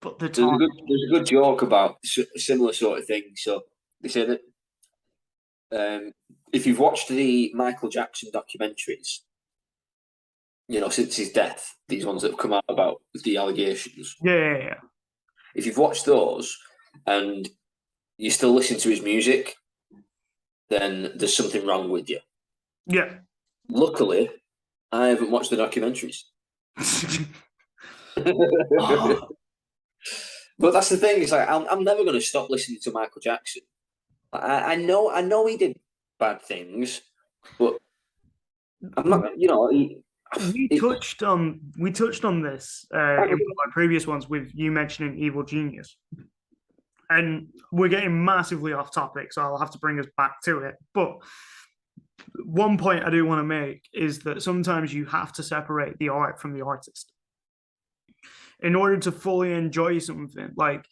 but the There's time. there's a good joke about a similar sort of thing. So they say that if you've watched the Michael Jackson documentaries, since his death, these ones that have come out about the allegations. Yeah. If you've watched those and you still listen to his music, then there's something wrong with you. Yeah. Luckily, I haven't watched the documentaries. Oh. But that's the thing. It's like I'm never going to stop listening to Michael Jackson. I know he did bad things, but I'm not. We touched on this in one of my previous ones with you mentioning Evil Genius, and we're getting massively off topic, so I'll have to bring us back to it. But one point I do want to make is that sometimes you have to separate the art from the artist in order to fully enjoy something. Like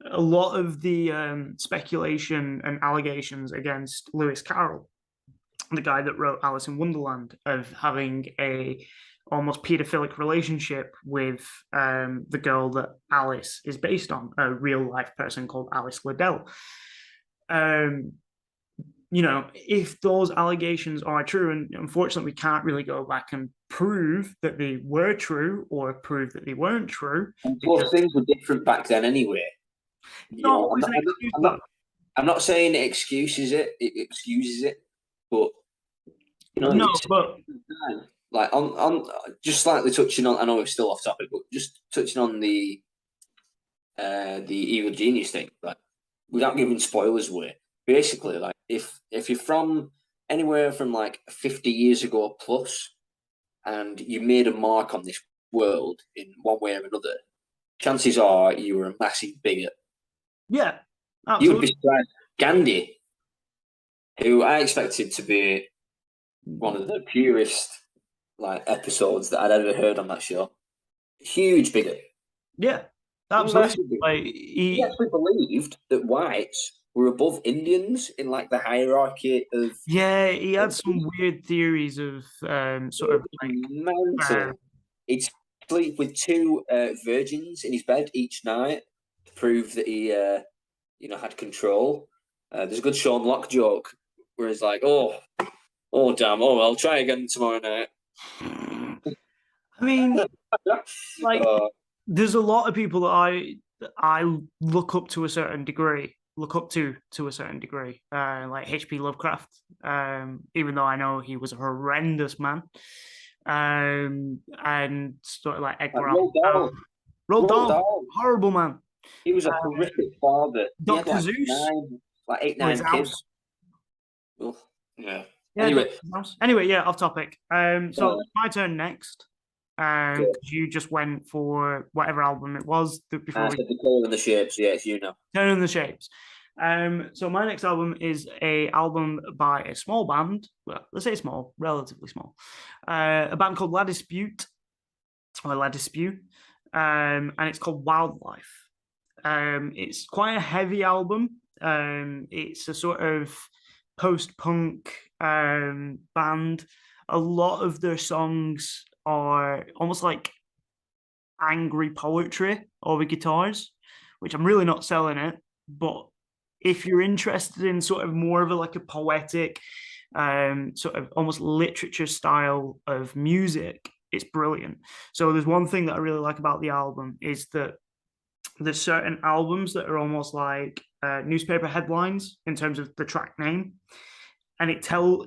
a lot of the speculation and allegations against Lewis Carroll, the guy that wrote Alice in Wonderland, of having a almost pedophilic relationship with the girl that Alice is based on, a real life person called Alice Liddell. If those allegations are true, and unfortunately we can't really go back and prove that they were true or prove that they weren't true. Because things were different back then anyway. I'm not saying it excuses it, but like on just slightly touching on. I know we're still off topic, but just touching on the Evil Genius thing, like without giving spoilers away. Basically, like if you're from anywhere from like 50 years ago plus, and you made a mark on this world in one way or another, chances are you were a massive bigot. Yeah, absolutely. You would be surprised. Gandhi, who I expected to be one of the purest episodes that I'd ever heard on that show. Huge bigot. Yeah, absolutely. He actually believed that whites were above Indians in the hierarchy of. Yeah, he had some weird theories of mental. He'd sleep with two virgins in his bed each night to prove that he had control. There's a good Sean Locke joke where he's like, oh damn, I'll try again tomorrow night. I mean, there's a lot of people that I look up to a certain degree, like H.P. Lovecraft, even though I know he was a horrendous man, and sort of like Edgar Allan Poe. Roald Dahl, horrible man. He was a horrific father. Dr. Seuss, 8, 9 kids. Oh, yeah. Anyway, yeah, off topic. So my turn next. You just went for whatever album it was before. I said the Colour and the Shapes. Yeah, it's you now. Turn and the Shapes. So my next album is a album by a small band. Well, let's say small, relatively small. A band called La Dispute, and it's called Wildlife. It's quite a heavy album. It's a sort of post-punk band. A lot of their songs are almost like angry poetry over guitars, which I'm really not selling it. But if you're interested in sort of more of a poetic, sort of almost literature style of music, it's brilliant. So there's one thing that I really like about the album is that there's certain albums that are almost like newspaper headlines in terms of the track name, and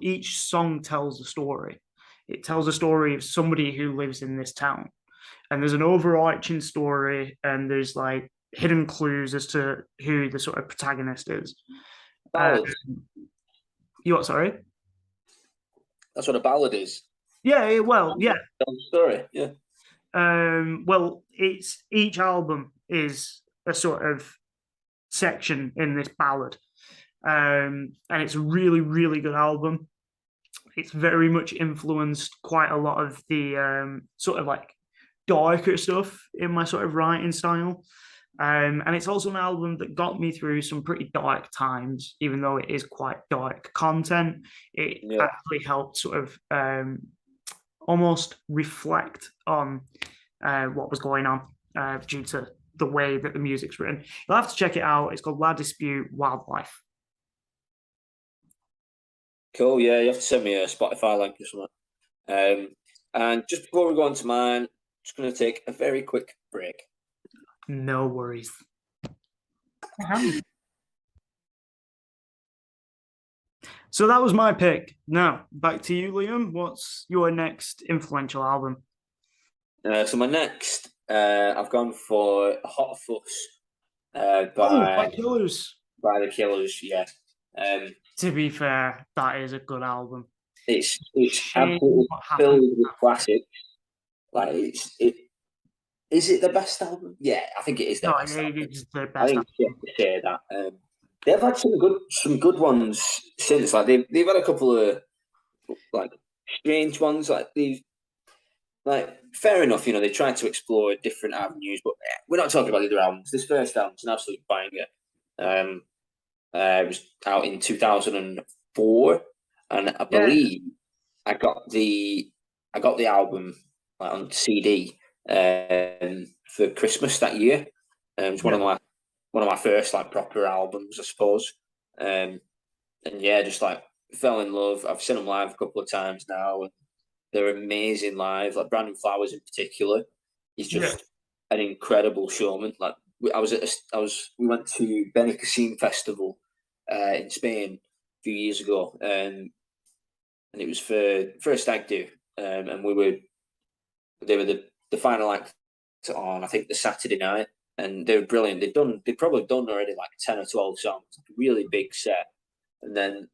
each song tells a story. It tells a story of somebody who lives in this town, and there's an overarching story, and there's hidden clues as to who the sort of protagonist is. You what? Sorry, that's what a ballad is. Yeah. Well, yeah. Story. Yeah. Well, each album is a sort of section in this ballad, and it's a really, really good album. It's very much influenced quite a lot of the sort of darker stuff in my sort of writing style. And it's also an album that got me through some pretty dark times, even though it is quite dark content. It actually helped sort of almost reflect on what was going on due to the way that the music's written. You'll have to check it out. It's called La Dispute Wildlife. Cool. Yeah, you have to send me a Spotify link or something. And just before we go on to mine, just going to take a very quick break. No worries. So that was my pick. Now, back to you, Liam. What's your next influential album? So my next, I've gone for Hot Fuss by Killers. By the Killers, yeah. To be fair, that is a good album. It's absolutely filled with classics. Like is it the best album? Yeah, I think it is the best album. It's the best I think you have to say that. They've had some good ones since. Like they've had a couple of like strange ones. Like these, like fair enough. You know, they tried to explore different avenues, but we're not talking about the other albums. This first album's an absolute banger. It was out in 2004, and I believe I got the album on CD for Christmas that year. It's one of my first like proper albums, I suppose. And yeah, just like fell in love. I've seen them live a couple of times now, and they're amazing live. Like Brandon Flowers in particular, he's just an incredible showman. Like we went to Benicassim Festival in Spain a few years ago, and it was for a stag do, and they were the final act on I think the Saturday night, and they were brilliant. They'd probably done already like 10 or 12 songs, really big set, and then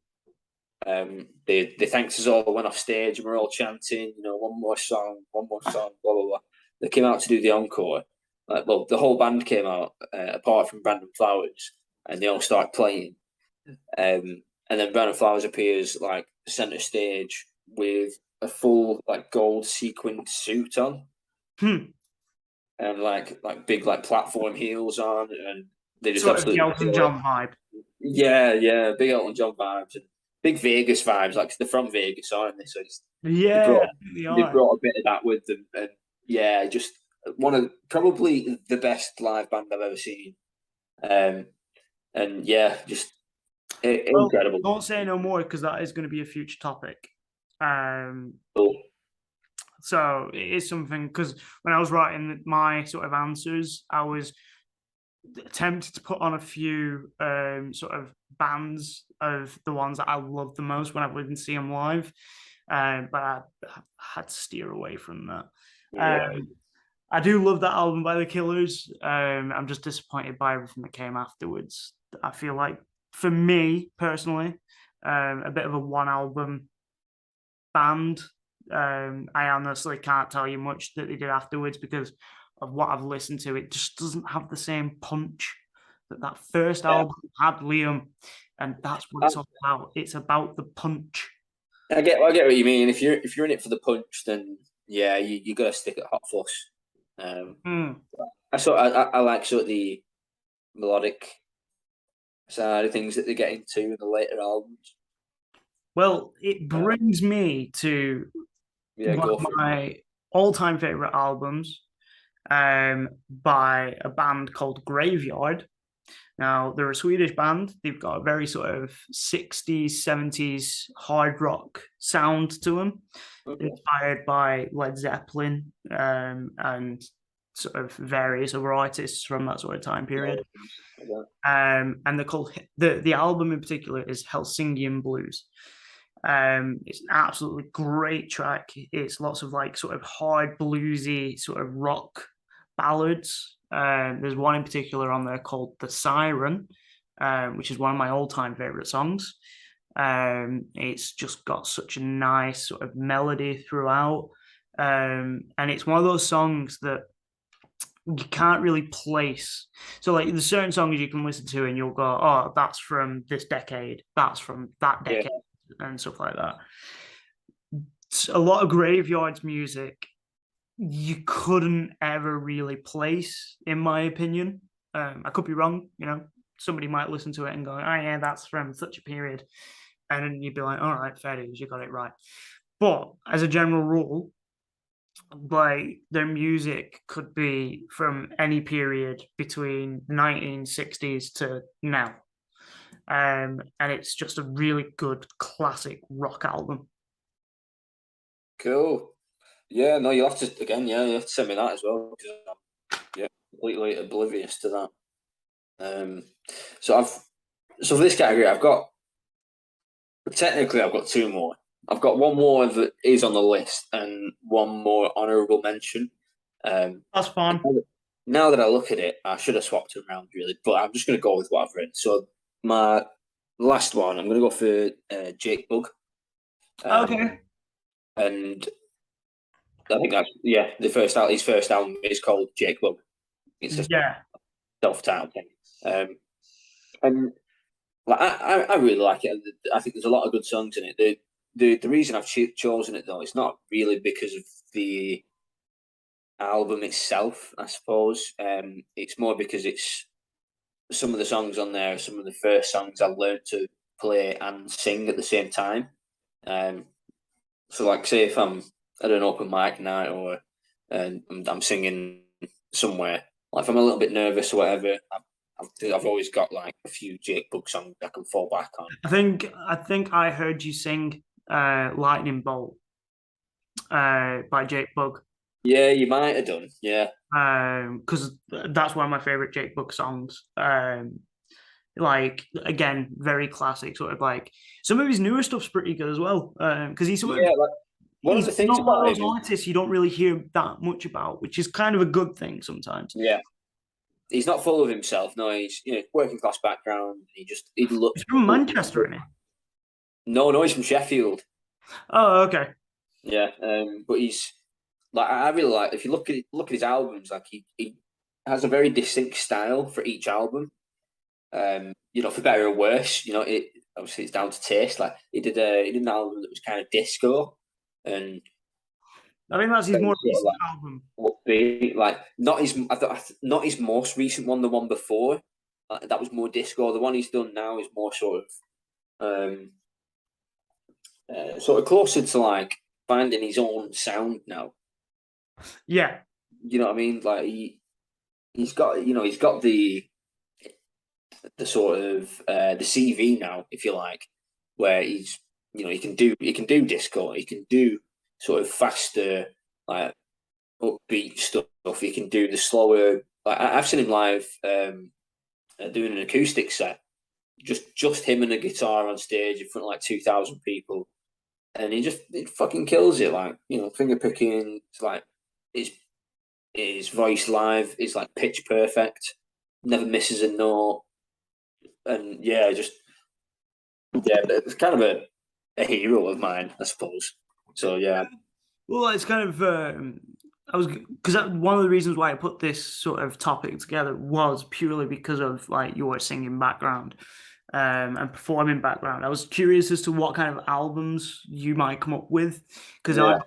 they thanked us all, went off stage, and we're all chanting, you know, one more song, blah blah blah. They came out to do the encore. Well, the whole band came out apart from Brandon Flowers, and they all start playing. And then Brandon Flowers appears like center stage with a full like gold sequined suit on, and like big like platform heels on, and they just absolutely Elton John vibe. Yeah, big Elton John vibes and big Vegas vibes. Like they're from Vegas, aren't they? So they brought a bit of that with them, and yeah, just one of probably the best live band I've ever seen. And yeah, just incredible. Don't say no more because that is going to be a future topic. So it is something, because when I was writing my sort of answers, I was attempted to put on a few sort of bands of the ones that I love the most when I went and see them live, but I had to steer away from that. I do love that album by the Killers. I'm just disappointed by everything that came afterwards. I feel like, for me personally, a bit of a one album band. I honestly can't tell you much that they did afterwards because of what I've listened to. It just doesn't have the same punch that first album had, Liam, and that's what it's all about. It's about the punch. I get what you mean. If you're in it for the punch, then yeah, you got to stick at Hot Fuss. I like sort of the melodic side of things that they get into in the later albums. Well, it brings me to one of my all-time favorite albums by a band called Graveyard. Now, they're a Swedish band. They've got a very sort of 60s, 70s hard rock sound to them, inspired by Led Zeppelin and sort of various other artists from that sort of time period. And they're called, the album in particular is Hinsingen Blues. It's an absolutely great track. It's lots of like sort of hard bluesy sort of rock ballads. There's one in particular on there called The Siren, which is one of my all-time favorite songs. It's just got such a nice sort of melody throughout, and it's one of those songs that you can't really place. So like there's certain songs you can listen to and you'll go, oh, that's from this decade, that's from that decade, and stuff like that. A lot of Graveyard's music you couldn't ever really place, in my opinion. I could be wrong, you know. Somebody might listen to it and go, oh yeah, that's from such a period, and then you'd be like, all right, fair dues, you got it right. But as a general rule, like their music could be from any period between 1960s to now. And it's just a really good classic rock album. Cool. Yeah, no, you'll have to again. Yeah, you have to send me that as well. Yeah, completely oblivious to that. So for this category, I've got two more. I've got one more that is on the list and one more honourable mention. That's fun. Now that I look at it, I should have swapped it around really, but I'm just going to go with what I've written. So my last one, I'm going to go for Jake Bugg. Okay. And I think that's his first album is called Jake Bugg. It's a self-titled thing. And like I really like it. I think there's a lot of good songs in it. The reason I've chosen it though, it's not really because of the album itself, I suppose. It's more because it's some of the songs on there are some of the first songs I learned to play and sing at the same time. So like say if I'm at an open mic night or I'm singing somewhere, like if I'm a little bit nervous or whatever, I've always got like a few Jake Bugg songs I can fall back on. I think I heard you sing Lightning Bolt by Jake Bugg. Yeah, you might have done. Yeah. Because that's one of my favorite Jake Bugg songs. Like again, very classic, sort of like some of his newer stuff's pretty good as well. Because he's sort of one of he's the things not one about of those artists you don't really hear that much about, which is kind of a good thing sometimes. Yeah. He's not full of himself. No, he's working class background. He looks He's from Manchester, isn't he? No, he's from Sheffield. Oh, okay. Yeah, but he's like I really like. If you look at his albums, like he has a very distinct style for each album. For better or worse, it obviously it's down to taste. Like he did an album that was kind of disco, and I think that's his more recent album. Like not his most recent one, the one before. That was more disco. The one he's done now is more sort of closer to like finding his own sound now. Yeah. You know what I mean? Like he's got the sort of the CV now, if you like, where he's he can do disco, he can do sort of faster like upbeat stuff. He can do the slower. Like I've seen him live doing an acoustic set, just him and a guitar on stage in front of like 2,000 people, and it fucking kills it. Like finger picking. It's like his voice live is like pitch perfect, never misses a note, and it's kind of a hero of mine, I suppose. So yeah. Well, it's kind of because one of the reasons why I put this sort of topic together was purely because of like your singing background and performing background. I was curious as to what kind of albums you might come up with because a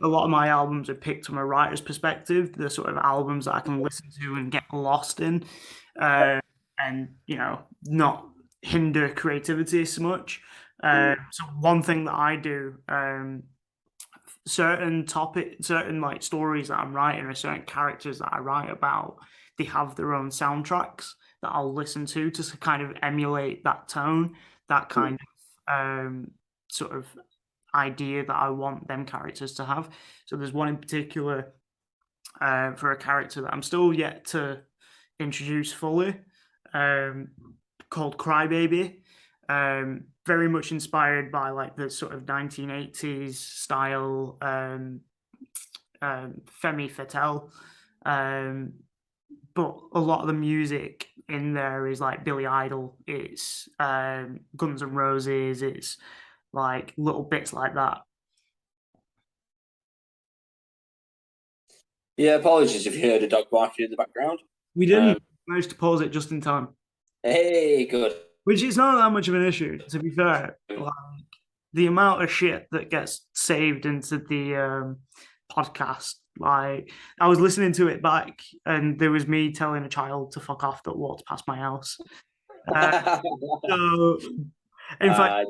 lot of my albums are picked from a writer's perspective, the sort of albums that I can listen to and get lost in, and not hinder creativity so much. So one thing that I do. Certain like stories that I'm writing or certain characters that I write about, they have their own soundtracks that I'll listen to kind of emulate that tone, that kind of sort of idea that I want them characters to have. So there's one in particular for a character that I'm still yet to introduce fully, called Crybaby. Very much inspired by like the sort of 1980s style Femme Fatale. But a lot of the music in there is like Billy Idol, it's Guns N' Roses, it's like little bits like that. Yeah, apologies if you heard a dog barking in the background. We didn't manage to pause it just in time. Hey, good. Which is not that much of an issue, to be fair. Like, the amount of shit that gets saved into the podcast. Like, I was listening to it back, and there was me telling a child to fuck off that walked past my house. So, in fact,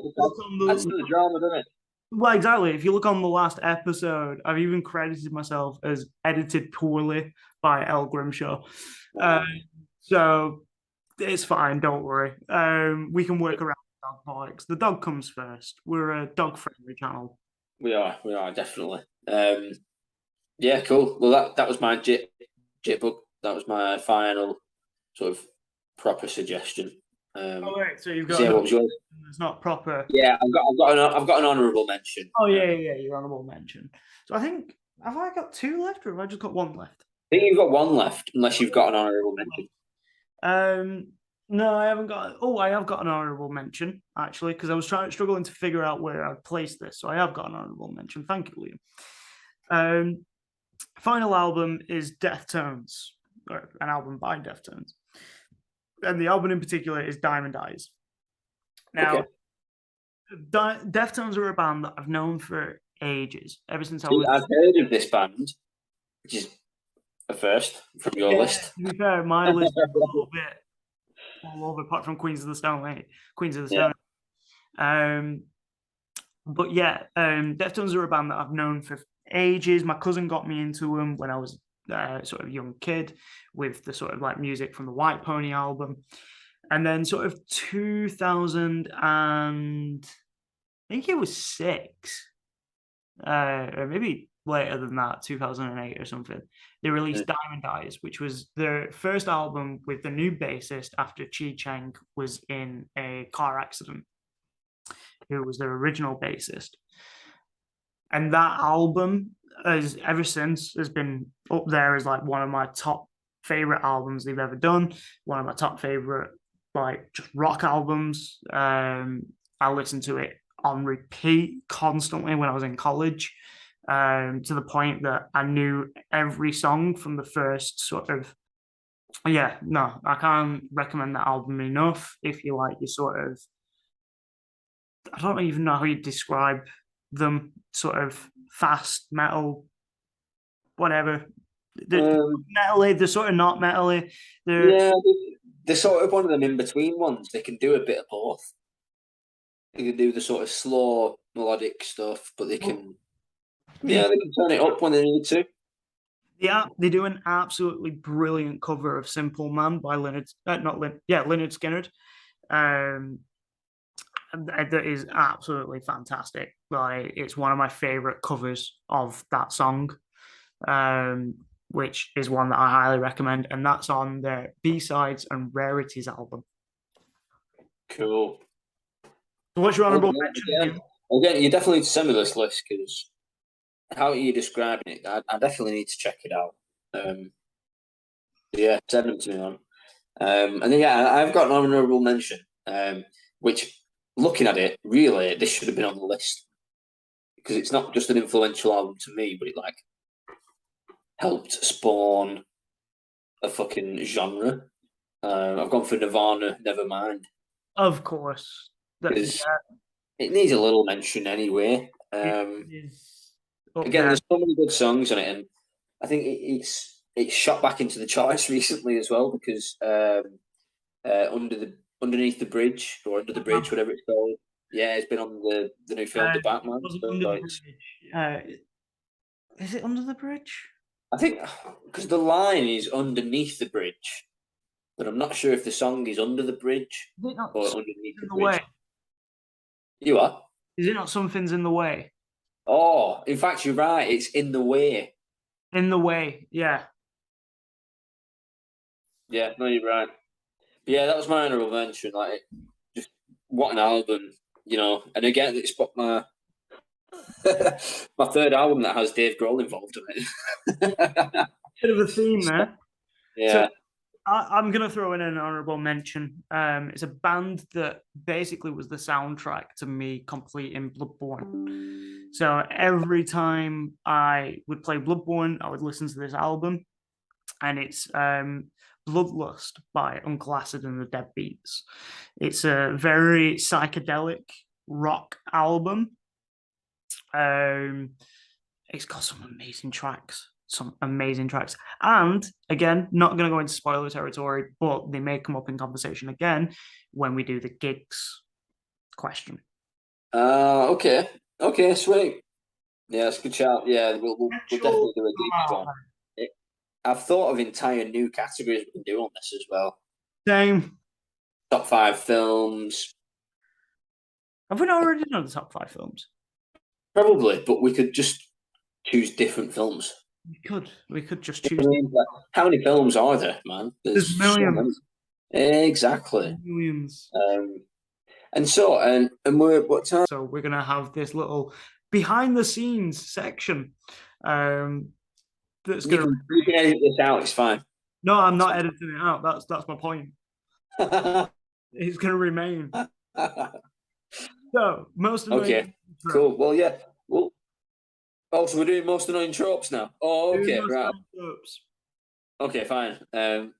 that's the drama, doesn't it? Well, exactly. If you look on the last episode, I've even credited myself as edited poorly by L. Grimshaw. Uh, So it's fine. Don't worry. We can work around dog politics. The dog comes first. We're a dog-friendly channel. we are definitely. Yeah, cool. Well, that was my Jitbug. That was my final sort of proper suggestion. Oh wait, so you've got Yeah, what was yours? it's not proper. Yeah, I've got an honourable mention. Oh yeah, your honourable mention. So I think have I got two left, or have I just got one left? I think you've got one left, unless you've got an honourable mention. No, I haven't got. Oh, I have got an honourable mention actually, because I was struggling to figure out where I'd place this. So I have got an honourable mention. Thank you, Liam. Final album is Deftones, or an album by Deftones, and the album in particular is Diamond Eyes. Now, Okay. Deftones are a band that I've known for ages, ever since I was. I've heard of this band, which is a first from your list. To be fair, my list is a little bit all over, apart from Queens of the Stone Age. Queens of the Stone. But yeah, Deftones are a band that I've known for ages. My cousin got me into them when I was sort of young kid with the sort of like music from the White Pony album. And then sort of 2000 and I think it was 6, or maybe later than that, 2008 or something. They released Diamond Eyes, which was their first album with the new bassist after Chi Cheng was in a car accident, who was their original bassist. And that album has ever since has been up there as like one of my top favorite albums they've ever done, one of my top favorite like just rock albums. I listened to it on repeat constantly when I was in college, to the point that I knew every song from the first sort of. Yeah, no, I can't recommend that album enough if you like your sort of. I don't even know how you describe them, sort of fast metal, whatever. They're metally, they're sort of not metally. They're sort of one of them in between ones. They can do a bit of both. They can do the sort of slow melodic stuff, but they can they can turn it up when they need to. Yeah, they do an absolutely brilliant cover of "Simple Man" by Lynyrd Skynyrd. That is absolutely fantastic. Like, it's one of my favorite covers of that song, which is one that I highly recommend, and that's on their B-sides and rarities album. Cool. So what's your honorable mention? Again, you definitely need to send me this list, because how are you describing it? I definitely need to check it out. Yeah, send them to me, man. And then I've got an honourable mention, which, looking at it, really, this should have been on the list, because it's not just an influential album to me, but it like helped spawn a fucking genre. I've gone for Nirvana, Nevermind. Of course. Because it needs a little mention anyway. Again, there's so many good songs on it, and I think it's shot back into the charts recently as well, because Underneath the Bridge, or Under the Bridge, whatever it's called. Yeah, it's been on the new film, The Batman. Is it Under the Bridge? I think because the line is underneath the bridge, but I'm not sure if the song is under the bridge or underneath the bridge. You are? Is it not Something's in the Way? Oh, in fact, you're right. It's In the Way. In the Way, yeah. Yeah, no, you're right. But yeah, that was my honourable mention. Like, just what an album, you know. And again, it's my my third album that has Dave Grohl involved in it. Bit of a theme there. Yeah. So I'm going to throw in an honourable mention. It's a band that basically was the soundtrack to me completing Bloodborne. So every time I would play Bloodborne, I would listen to this album. And it's Bloodlust by Uncle Acid and the Deadbeats. It's a very psychedelic rock album. It's got some amazing tracks. And again, not going to go into spoiler territory, but they may come up in conversation again when we do the gigs question. Okay. Okay, sweet. Yeah, that's a good shout. Yeah, we'll definitely Actual, do a deep one. I've thought of entire new categories we can do on this as well. same. Top 5 films, Have we not already done the top 5 films? probably, but we could just choose different films. We could. We could just I choose. mean, like, how many films are there, man? There's There's so many. millions. Exactly. Millions. And we're what time? So we're gonna have this little behind the scenes section. That's gonna. You can edit this out. It's fine. No, I'm not editing it out. That's my point. It's gonna remain. So most annoying. Okay, cool. Well, yeah. Well, so we're doing most annoying tropes now. Oh, okay, right. Okay, fine. But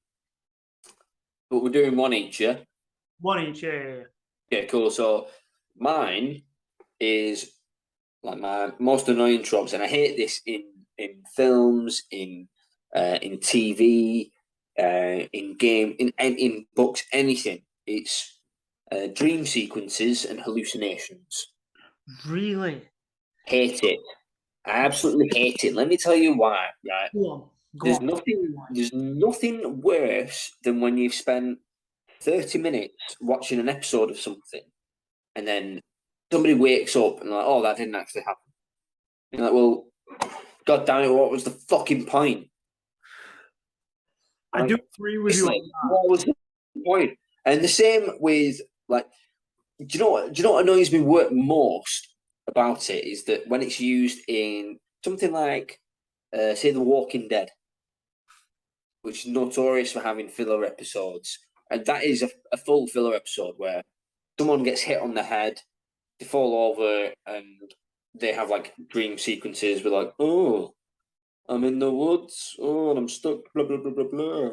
we're doing one each, yeah. One each, yeah. Okay, cool. So mine is like my most annoying tropes, and I hate this in films, in TV, in game, in books, anything. It's dream sequences and hallucinations. Really? Hate it. I absolutely hate it. Let me tell you why. Right? Go There's on. nothing worse than when you've spent 30 minutes watching an episode of something, and then somebody wakes up and like, oh, that didn't actually happen. You're like, well, God damn it, what was the fucking point? I do agree with you. What was the point? And the same with like, do you know what annoys me most about it is that when it's used in something like, say, The Walking Dead, which is notorious for having filler episodes, and that is a full filler episode where someone gets hit on the head, they fall over, and they have like dream sequences with like, oh, I'm in the woods, oh, and I'm stuck, blah blah blah blah blah,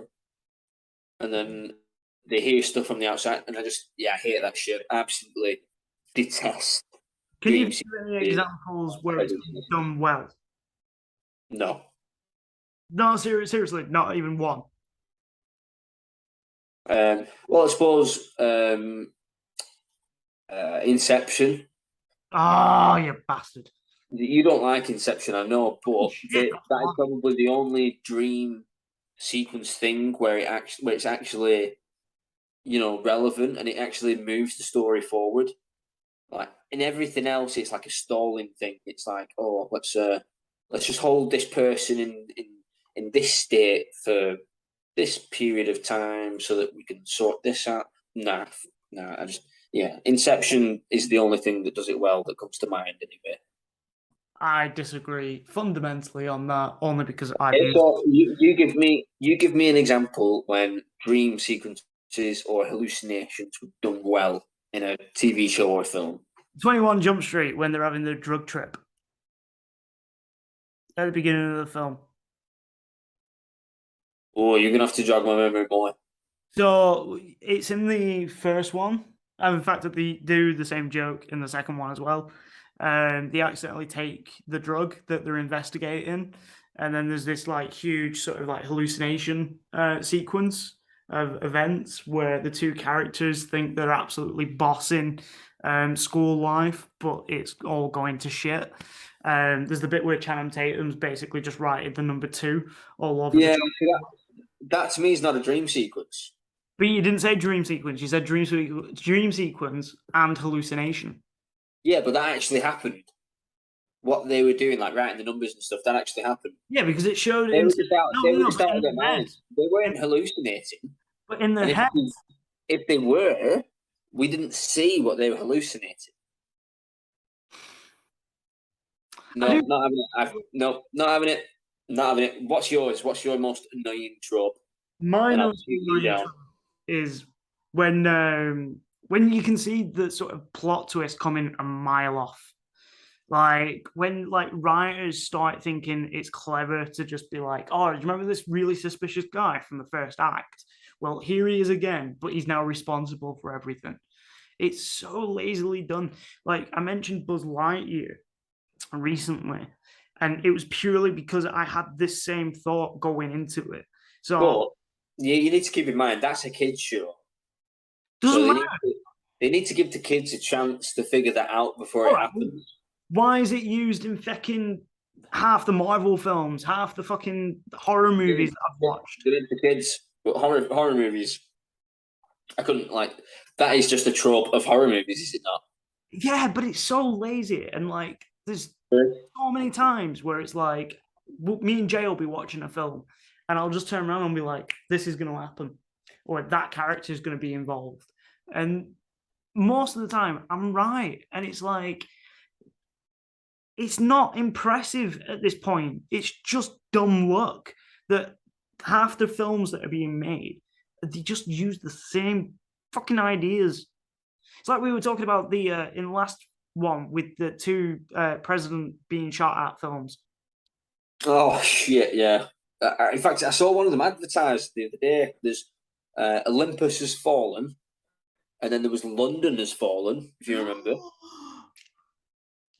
and then they hear stuff from the outside, and I hate that shit. I absolutely detest. Can you give any examples where it's done well? No. No, seriously, not even one. Well, I suppose Inception. Oh, you bastard. You don't like Inception, I know, but that is probably the only dream sequence thing where it's actually, relevant and it actually moves the story forward. Like in everything else, it's like a stalling thing. It's like, oh, let's just hold this person in this state for this period of time so that we can sort this out. Nah, Inception is the only thing that does it well that comes to mind anyway. I disagree fundamentally on that, only because I. So you give me an example when dream sequences or hallucinations were done well in a TV show or film. 21 Jump Street when they're having their drug trip at the beginning of the film. Oh, you're gonna have to jog my memory more. So it's in the first one. And in fact, they do the same joke in the second one as well. They accidentally take the drug that they're investigating, and then there's this like huge sort of like hallucination sequence of events where the two characters think they're absolutely bossing school life, but it's all going to shit. There's the bit where Channing Tatum's basically just writing the number 2 all over. Yeah, that to me is not a dream sequence. But you didn't say dream sequence. You said dream sequence and hallucination. Yeah, but that actually happened. What they were doing, like writing the numbers and stuff, that actually happened. Yeah, because it showed. They were just out of their minds. They weren't hallucinating. But in their heads. If they were, we didn't see what they were hallucinating. No, not having it. No, not having it. Not having it. What's yours? What's your most annoying trope? My most annoying trope is when you can see the sort of plot twist coming a mile off. Like when like writers start thinking it's clever to just be like, oh, do you remember this really suspicious guy from the first act? Well, here he is again, but he's now responsible for everything. It's so lazily done. Like I mentioned Buzz Lightyear recently, and it was purely because I had this same thought going into it. So you need to keep in mind that's a kids show. Doesn't matter. They need to give the kids a chance to figure that out before it happens. Why is it used in fucking half the Marvel films, half the fucking horror movies that I've watched? They're for kids, but horror movies, I couldn't like. That is just a trope of horror movies, is it not? Yeah, but it's so lazy, and like there's so many times where it's like me and Jay will be watching a film, and I'll just turn around and be like, "This is going to happen," or "That character is going to be involved," and most of the time I'm right, and it's like it's not impressive at this point. It's just dumb luck that half the films that are being made, they just use the same fucking ideas. It's like we were talking about the in the last one with the two president being shot at films. Oh shit! Yeah. In fact, I saw one of them advertised the other day. There's Olympus Has Fallen, and then there was London Has Fallen, if you remember.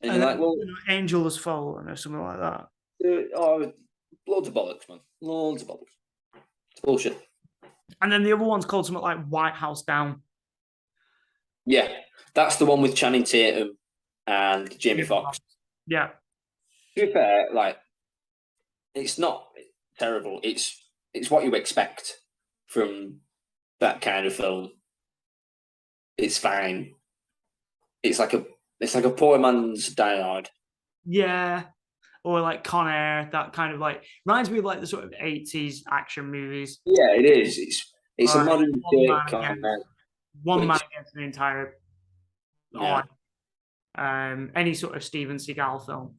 And you're like, well, Angel Has Fallen or something like that. Oh, loads of bollocks, man. Loads of bollocks. It's bullshit. And then the other one's called something like White House Down. Yeah, that's the one with Channing Tatum and Jamie Foxx. Yeah. To be fair, like, it's not terrible. It's what you expect from that kind of film. It's fine. It's like a poor man's Die Hard. Yeah. Or like Con Air, that kind of like reminds me of like the sort of 80s action movies. Yeah, it is. It's a modern take on one man against an entire any sort of Steven Seagal film.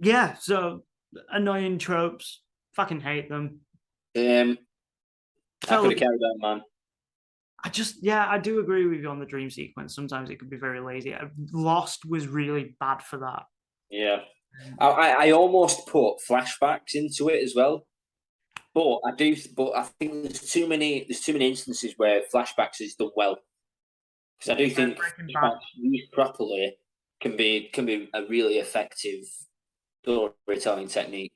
Yeah, so annoying tropes. Fucking hate them. I could have carried on, man. I do agree with you on the dream sequence. Sometimes it could be very lazy. Lost was really bad for that. Yeah. I almost put flashbacks into it as well. But I think there's too many instances where flashbacks is done well. Because I do think used properly can be a really effective storytelling technique.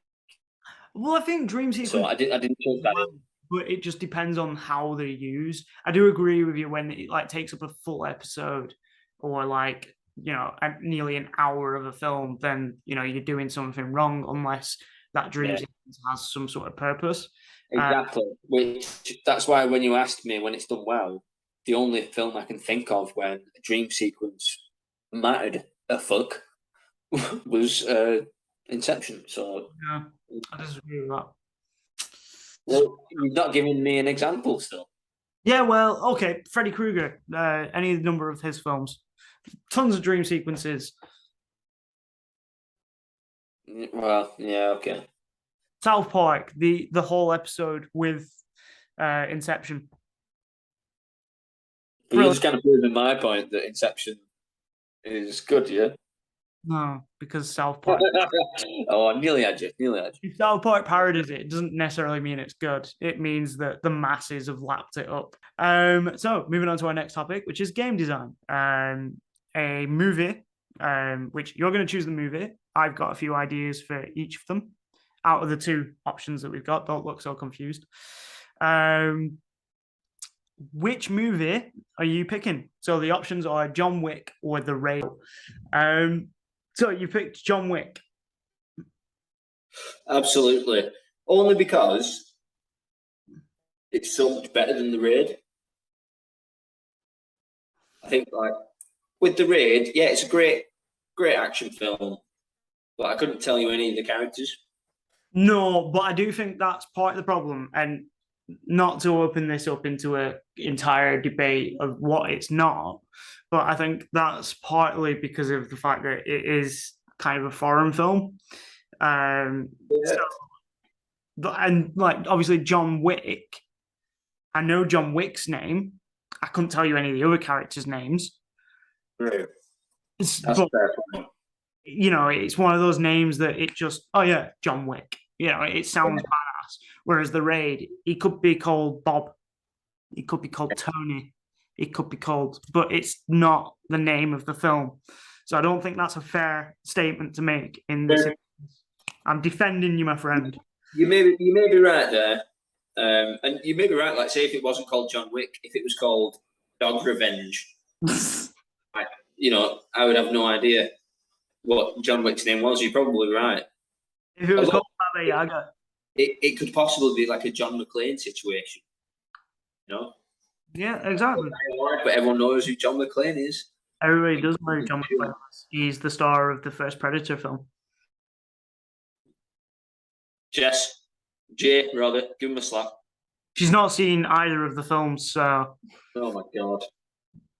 Well, I think dream sequence. So I didn't think that in. But it just depends on how they're used. I do agree with you when it like takes up a full episode or like nearly an hour of a film, then you're doing something wrong unless that dream sequence has some sort of purpose. Exactly. That's why when you asked me when it's done well, the only film I can think of when a dream sequence mattered a fuck was Inception. So yeah, I disagree with that. Well, you've not given me an example still. Yeah, well, okay. Freddy Krueger, any number of his films. Tons of dream sequences. Well, yeah, okay. South Park, the whole episode with Inception. But you're just kind of proving my point that Inception is good, yeah? No, because South Park. Oh, I nearly had you. If South Park parodies it, it doesn't necessarily mean it's good. It means that the masses have lapped it up. So moving on to our next topic, which is game design. A movie, which you're going to choose the movie. I've got a few ideas for each of them out of the two options that we've got. Don't look so confused. Which movie are you picking? So the options are John Wick or The Raid. So you picked John Wick. Absolutely. Only because it's so much better than The Raid. I think like with The Raid, yeah, it's a great action film, but I couldn't tell you any of the characters. No, but I do think that's part of the problem. And not to open this up into an entire debate of what it's not, but I think that's partly because of the fact that it is kind of a foreign film. And like obviously John Wick, I know John Wick's name. I couldn't tell you any of the other characters' names. Right. That's fair point. It's one of those names that it just, oh yeah, John Wick. It sounds badass. Whereas The Raid, he could be called Bob. He could be called Tony. It could be called, but it's not the name of the film. So I don't think that's a fair statement to make in this. I'm defending you, my friend. You may be right there. And you may be right, like say if it wasn't called John Wick, if it was called Dog Revenge. I would have no idea what John Wick's name was. You're probably right. If it was called Baba Yaga. It could possibly be like a John McClane situation. Yeah, exactly. But everyone knows who John McClane is. Everybody does know who John McClane is. He's the star of the first Predator film. Jay, rather, give him a slap. She's not seen either of the films, so. Oh my god.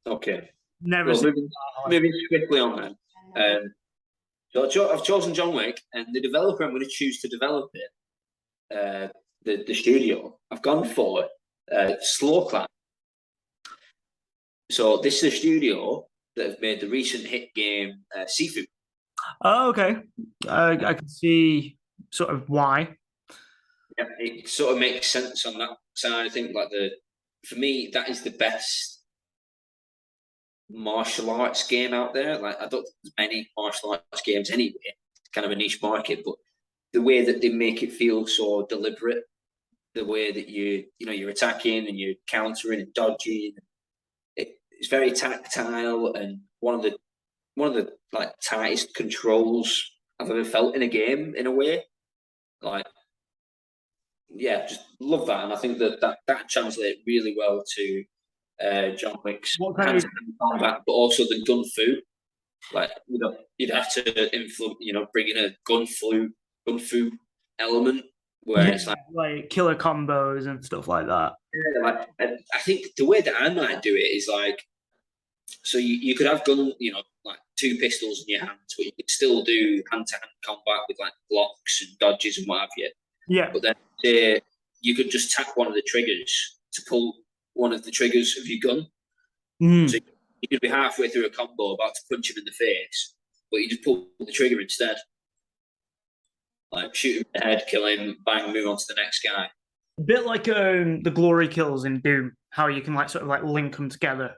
Okay. Never well, seen. moving quickly on then. So I've chosen John Wick, and the developer I'm going to choose to develop it, the studio, I've gone for Slow Clap. So this is a studio that have made the recent hit game Sifu. Oh, okay. I can see sort of why. Yeah, it sort of makes sense on that side. I think for me, that is the best martial arts game out there. Like, I don't think there's many martial arts games anyway. It's kind of a niche market, but the way that they make it feel so deliberate, the way that you're attacking and you're countering and dodging, it's very tactile, and one of the like tightest controls I've ever felt in a game, in a way. Like, yeah, just love that, and I think that translates really well to John Wick's hand-to-hand combat, but also the gun fu. Like, you'd have to bring in a gun fu element where it's like killer combos and stuff like that. Yeah, like, I think the way that I might do it is like, so you could have gun, like 2 pistols in your hands, but you could still do hand-to-hand combat with like blocks and dodges and what have you. Yeah. But then you could just tap one of the triggers to pull one of the triggers of your gun. So you could be halfway through a combo about to punch him in the face, but you just pull the trigger instead. Like, shoot him in the head, kill him, bang, move on to the next guy. A bit like the glory kills in Doom, how you can sort of link them together.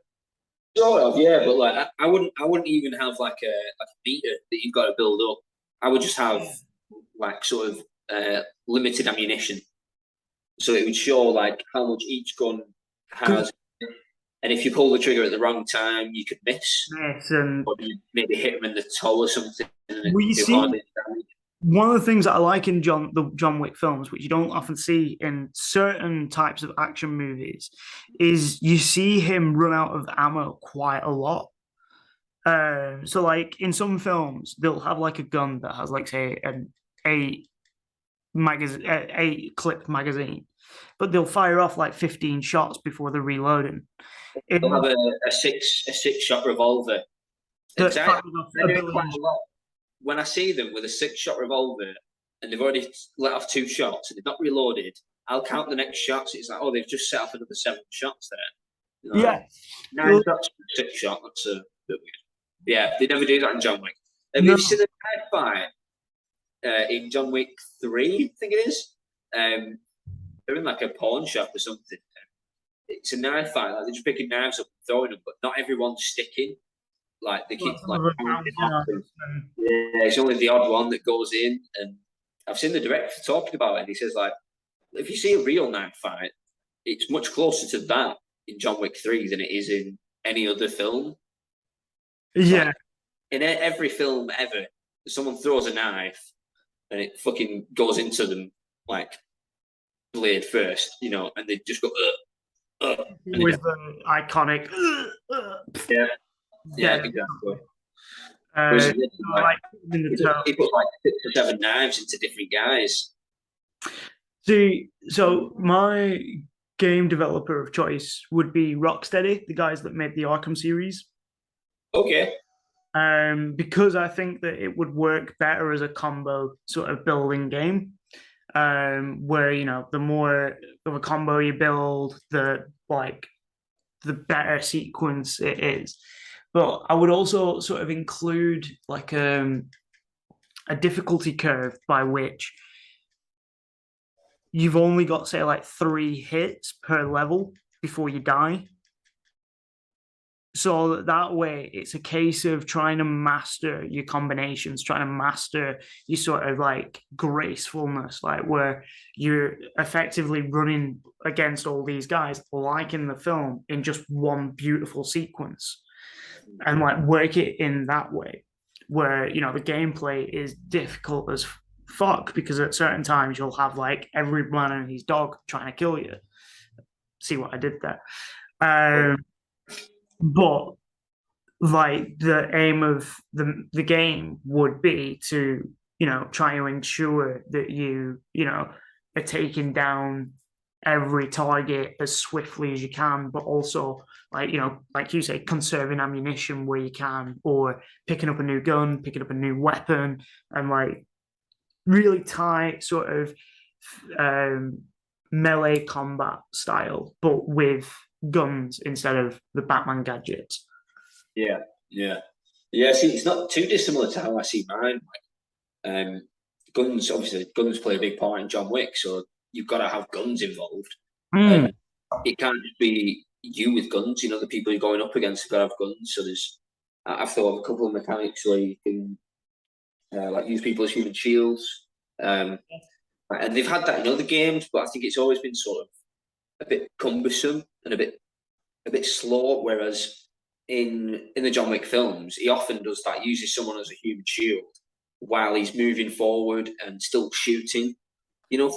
Sort of, yeah, but like I wouldn't even have like a meter that you've got to build up. I would just have like sort of limited ammunition, so it would show like how much each gun has, and if you pull the trigger at the wrong time, you could miss, and or maybe hit them in the toe or something. We see. One of the things that I like in the John Wick films, which you don't often see in certain types of action movies, is you see him run out of ammo quite a lot. So like in some films, they'll have like a gun that has like, say, an 8 clip magazine, but they'll fire off like 15 shots before they're reloading. They'll have a six shot revolver. Exactly. When I see them with a 6-shot revolver and they've already let off 2 shots and they've not reloaded, I'll count the next shots. It's like, oh, they've just set off another 7 shots there. Yeah. 9 shots for a 6-shot. That's a bit weird. Yeah, they never do that in John Wick. Have you seen the knife fight in John Wick 3, I think it is? They're in like a pawn shop or something. It's a knife fight. Like, they're just picking knives up and throwing them, but not everyone's sticking. Like, they keep it's only the odd one that goes in. And I've seen the director talking about it, and he says, like, if you see a real knife fight, it's much closer to that in John Wick 3 than it is in any other film. Yeah. Like, in every film ever, someone throws a knife and it fucking goes into them like blade first, and they just go with the iconic yeah, exactly. He put like 6 or 7 knives into different guys. See, so my game developer of choice would be Rocksteady, the guys that made the Arkham series. Okay. Because I think that it would work better as a combo sort of building game, where the more of a combo you build, the better sequence it is. But I would also sort of include like a difficulty curve by which you've only got, say, like 3 hits per level before you die. So that way, it's a case of trying to master your combinations, trying to master your sort of like gracefulness, like where you're effectively running against all these guys, like in the film, in just one beautiful sequence. and like work it in that way where the gameplay is difficult as fuck because at certain times you'll have like every man and his dog trying to kill you. See what I did there? But like the aim of the game would be to try to ensure that you are taking down every target as swiftly as you can, but also like like you say, conserving ammunition where you can, or picking up a new gun, picking up a new weapon, and like really tight sort of melee combat style, but with guns instead of the Batman gadgets. Yeah. See, it's not too dissimilar to how I see mine. Like, guns, obviously, guns play a big part in John Wick, so you've got to have guns involved. And it can't just be you with guns. The people you're going up against have got to have guns. So I've thought of a couple of mechanics where you can like use people as human shields. And they've had that in other games, but I think it's always been sort of a bit cumbersome and a bit slow. Whereas in the John Wick films, he often does that, uses someone as a human shield while he's moving forward and still shooting.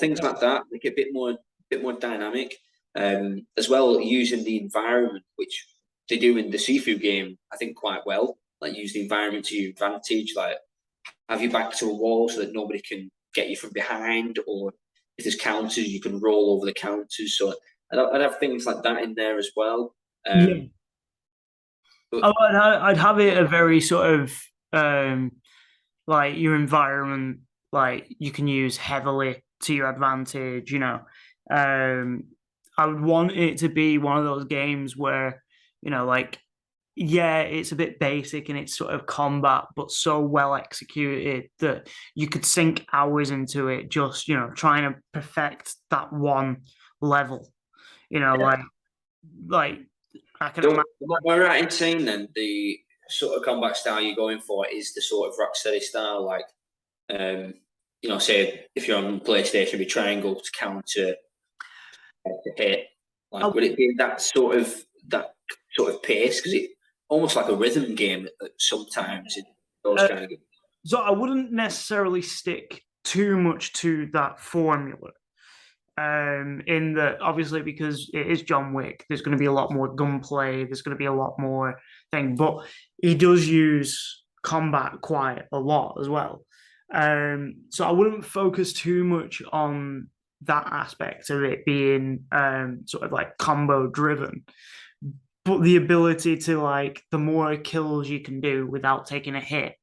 Things like that, make it a bit more dynamic. As well, using the environment, which they do in the Sifu game, I think quite well. Like use the environment to your advantage, like have your back to a wall so that nobody can get you from behind, or if there's counters, you can roll over the counters. So I'd have things like that in there as well. But I'd have it a very sort of like your environment, like you can use heavily to your advantage. I would want it to be one of those games where like it's a bit basic in its sort of combat, but so well executed that you could sink hours into it, just trying to perfect that one level. Like I can imagine. Am I right in saying then the sort of combat style you're going for is the sort of Rocksteady style, like say if you're on PlayStation, with triangle to counter to hit, like would it be that sort of pace? Because it almost like a rhythm game sometimes in those kind of games. So I wouldn't necessarily stick too much to that formula. In that, obviously, because it is John Wick, there's going to be a lot more gunplay, there's going to be a lot more thing, but he does use combat quite a lot as well. So I wouldn't focus too much on that aspect of it being sort of like combo driven, but the ability to like the more kills you can do without taking a hit,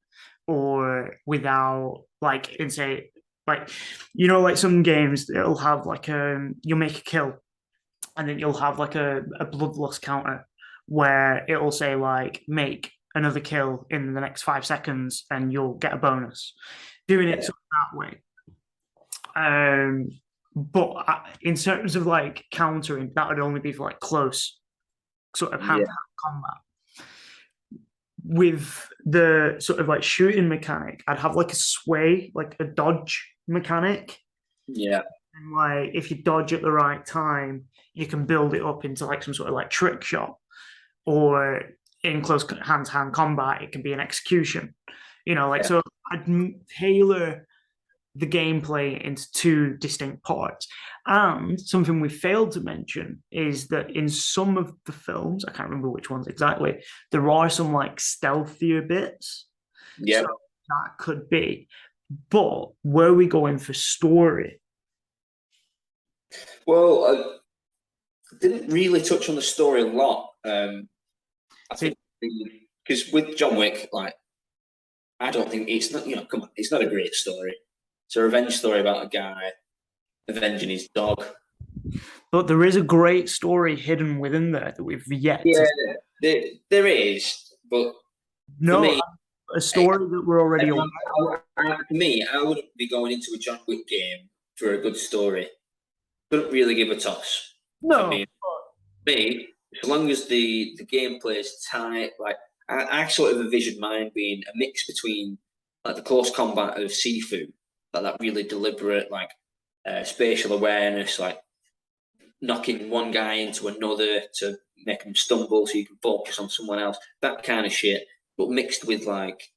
or without like in say like like some games it'll have like you'll make a kill and then you'll have like a bloodlust counter where it'll say like make another kill in the next 5 seconds and you'll get a bonus. Doing it sort of that way. But in terms of like countering, that would only be for like close sort of hand combat. With the sort of like shooting mechanic, I'd have like a sway, like a dodge mechanic. Yeah. And like if you dodge at the right time, you can build it up into like some sort of like trick shot. Or in close hand-to-hand combat, it can be an execution. So I'd tailor the gameplay into two distinct parts. And something we failed to mention is that in some of the films, I can't remember which ones exactly, there are some like stealthier bits. Yeah. So that could be. But were we going for story? Well, I didn't really touch on the story a lot. I think because with John Wick, like, I don't think it's not, come on, it's not a great story. It's a revenge story about a guy avenging his dog. But there is a great story hidden within there that we've yet to... there is, but no, me, a story that we're already on. For me, I wouldn't be going into a John Wick game for a good story. Couldn't really give a toss. No. Me, as long as the gameplay is tight, like I sort of envision mine being a mix between like the close combat of Sifu, like that really deliberate, like spatial awareness, like knocking one guy into another to make them stumble so you can focus on someone else. That kind of shit, but mixed with like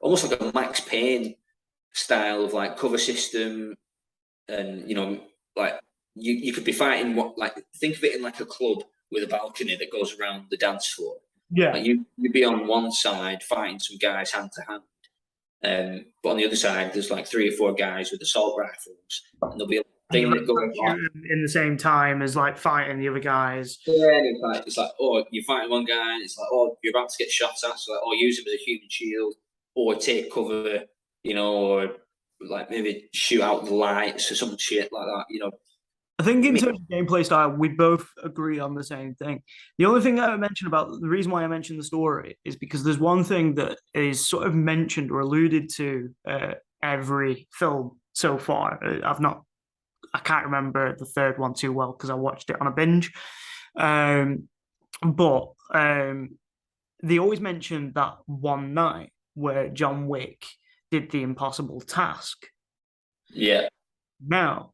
almost like a Max Payne style of like cover system, and like you could be fighting think of it in like a club with a balcony that goes around the dance floor. Yeah. Like you'd be on one side fighting some guys hand to hand, but on the other side there's like 3 or 4 guys with assault rifles, and there'll be a thing that goes like in the same time as like fighting the other guys. Yeah, and it's like oh, you're fighting one guy, and it's like oh, you're about to get shot at, so like oh, use him as a human shield, or take cover, or like maybe shoot out the lights or some shit like that. I think in terms of gameplay style, we both agree on the same thing. The only thing I mentioned about the reason why I mentioned the story is because there's one thing that is sort of mentioned or alluded to every film so far. I can't remember the third one too well because I watched it on a binge. But they always mention that one night where John Wick did the impossible task. Yeah. Now,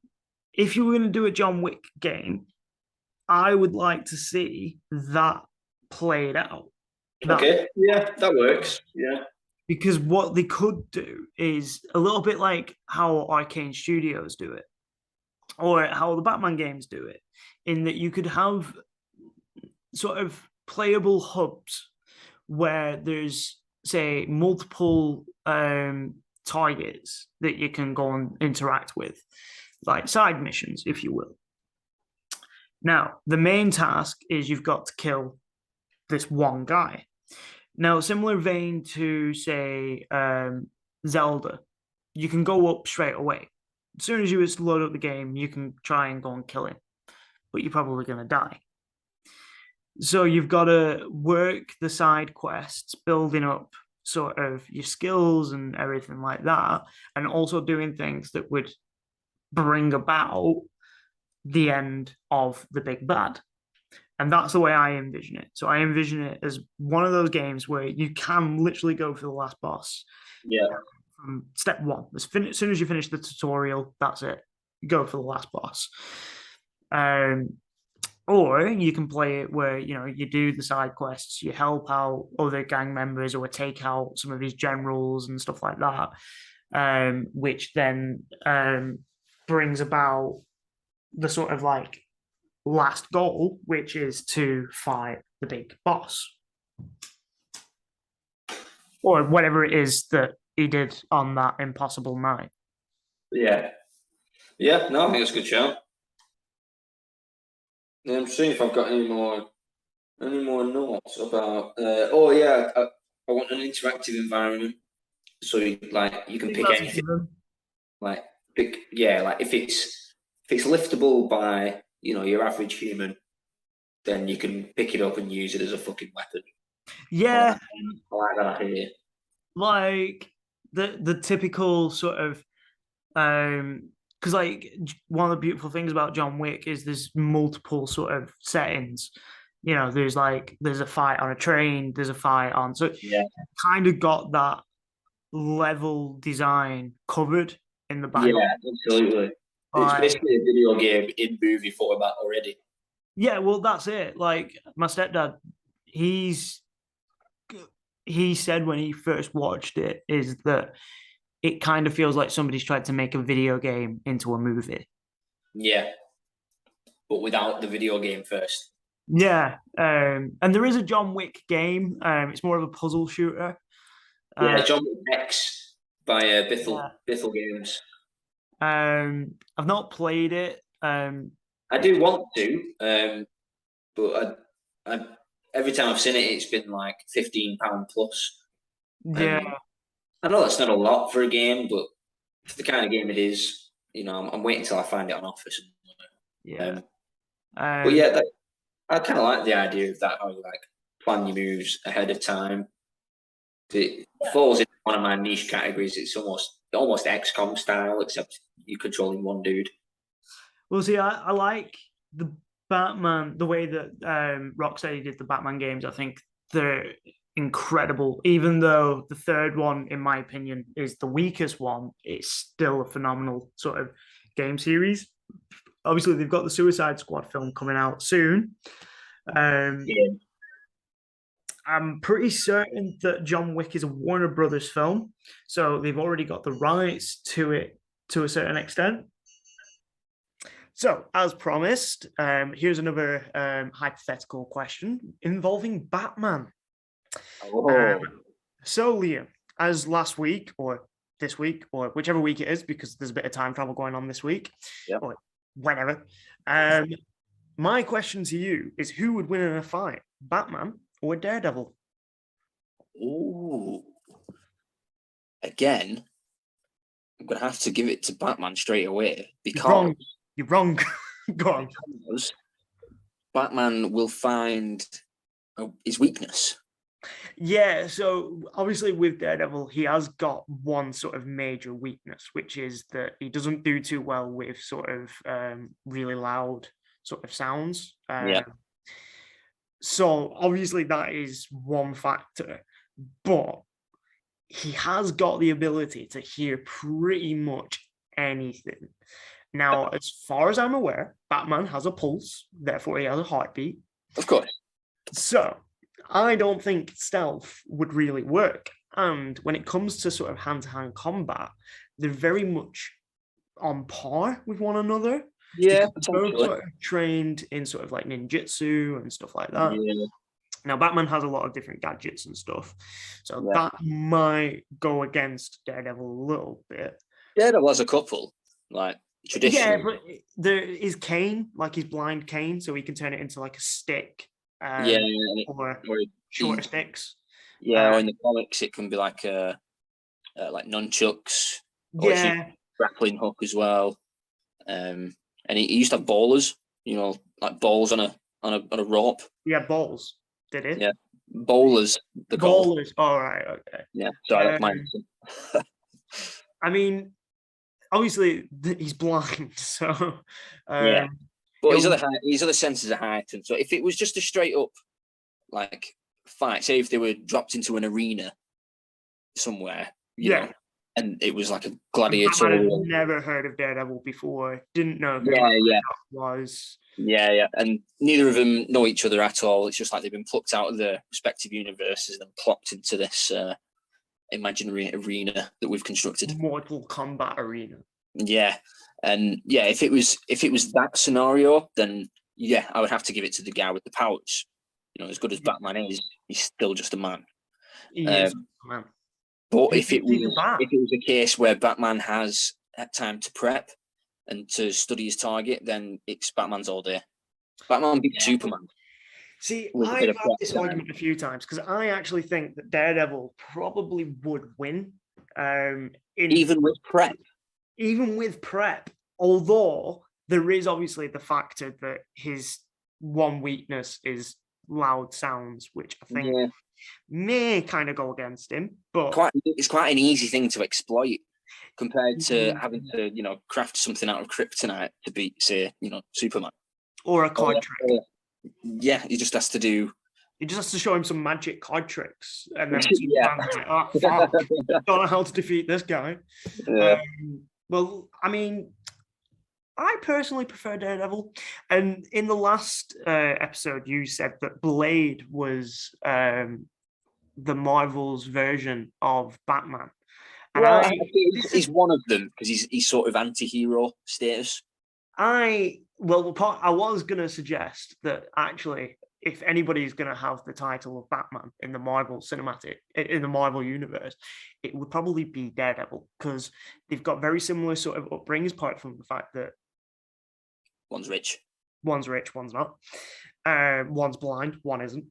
if you were going to do a John Wick game, I would like to see that played out. Okay, yeah, that works. Yeah. Because what they could do is a little bit like how Arcane Studios do it, or how the Batman games do it, in that you could have sort of playable hubs where there's, say, multiple targets that you can go and interact with, like side missions, if you will. Now, the main task is you've got to kill this one guy. Now, similar vein to, say, Zelda, you can go up straight away. As soon as you load up the game, you can try and go and kill him, but you're probably going to die. So you've got to work the side quests, building up sort of your skills and everything like that, and also doing things that would bring about the end of the big bad. And that's the way I envision it. So I envision it as one of those games where you can literally go for the last boss. Yeah. From step one. As soon as you finish the tutorial, that's it. You go for the last boss. Or you can play it where, you do the side quests, you help out other gang members or take out some of his generals and stuff like that, which then brings about the sort of like last goal, which is to fight the big boss. Or whatever it is that he did on that impossible night. Yeah. Yeah, no, I think it's a good show. I'm seeing if I've got any more notes about I want an interactive environment. So you can pick anything. Like if it's liftable by, your average human, then you can pick it up and use it as a fucking weapon. Yeah. I like that idea. Like the typical sort of because like one of the beautiful things about John Wick is there's multiple sort of settings. There's a fight on a train, there's a fight on, so yeah, kind of got that level design covered in the back. Yeah, absolutely. It's basically a video game in movie format already. Yeah, well, that's it. Like my stepdad, he said when he first watched it is that it kind of feels like somebody's tried to make a video game into a movie. Yeah, but without the video game first. Yeah, and there is a John Wick game. It's more of a puzzle shooter. Yeah, John Wick X by Bithell Games. I've not played it. I do want to, but I every time I've seen it, it's been like £15 plus. Yeah. I know that's not a lot for a game, but for the kind of game it is, I'm waiting until I find it on offer somewhere. Yeah. But yeah, I kind of like the idea of that, how you plan your moves ahead of time. It falls into one of my niche categories. It's almost XCOM style, except you're controlling one dude. Well, see, I like the Batman, the way that Rocksteady did the Batman games. I think they're incredible. Even though the third one, in my opinion, is the weakest one, it's still a phenomenal sort of game series. obviously they've got the Suicide Squad film coming out soon. Yeah. I'm pretty certain that John Wick is a Warner Brothers film, so they've already got the rights to it to a certain extent. So, as promised, here's another hypothetical question involving Batman. Oh. So, Liam, as last week or this week or whichever week it is, because there's a bit of time travel going on this week, or whenever. My question to you is: who would win in a fight, Batman or Daredevil? Ooh. Again, I'm gonna have to give it to Batman straight away because You're wrong. Go on. Because Batman will find his weakness. Yeah, so obviously with Daredevil, he has got one sort of major weakness, which is that he doesn't do too well with sort of really loud sort of sounds. So obviously that is one factor, but he has got the ability to hear pretty much anything. Now, as far as I'm aware, Batman has a pulse, therefore he has a heartbeat. Of course. So I don't think stealth would really work. And when it comes to sort of hand-to-hand combat, they're very much on par with one another. Yeah, both sort of trained in sort of like ninjutsu and stuff like that. Yeah. Now, Batman has a lot of different gadgets and stuff, so that might go against Daredevil a little bit. Daredevil has a couple, like traditional. Yeah, but there is cane, like his blind cane, so he can turn it into like a stick. Or shorter sticks. Yeah, or in the comics, it can be like like nunchucks. Or grappling hook as well. And he used to have ballers, you know, like balls on a rope. Yeah, balls. Did it? Yeah, bowlers. The bowlers. All right. Okay. Yeah. Sorry, that's mine. I mean, obviously he's blind, so yeah. But his other senses are heightened. So if it was just a straight up like fight, say if they were dropped into an arena somewhere, you know, and it was like a gladiator. I had never heard of Daredevil before. Didn't know who was. Yeah. And neither of them know each other at all. It's just like they've been plucked out of their respective universes and plopped into this imaginary arena that we've constructed. Mortal Kombat arena. Yeah. And yeah, if it was that scenario, then yeah, I would have to give it to the guy with the powers. You know, as good as Batman is, he's still just a man. He is a man. But if it was a case where Batman has time to prep and to study his target, then it's Batman's all day. Batman beats Superman. See, I've had this argument a few times because I actually think that Daredevil probably would win. Even with prep. Even with prep, although there is obviously the factor that his one weakness is loud sounds, which I think may kind of go against him. But it's quite an easy thing to exploit compared to having to, you know, craft something out of kryptonite to beat, say, you know, Superman. Or a card trick. Yeah, he just has to do. He just has to show him some magic card tricks, and then Superman's like, oh, fuck, don't know how to defeat this guy. Yeah. Well, I mean, I personally prefer Daredevil. And in the last episode, you said that Blade was the Marvel's version of Batman. And he's one of them because he's sort of anti-hero status. I was going to suggest that actually, if anybody's going to have the title of Batman in the Marvel universe, it would probably be Daredevil because they've got very similar sort of upbringings, apart from the fact that one's rich, one's not. One's blind, one isn't.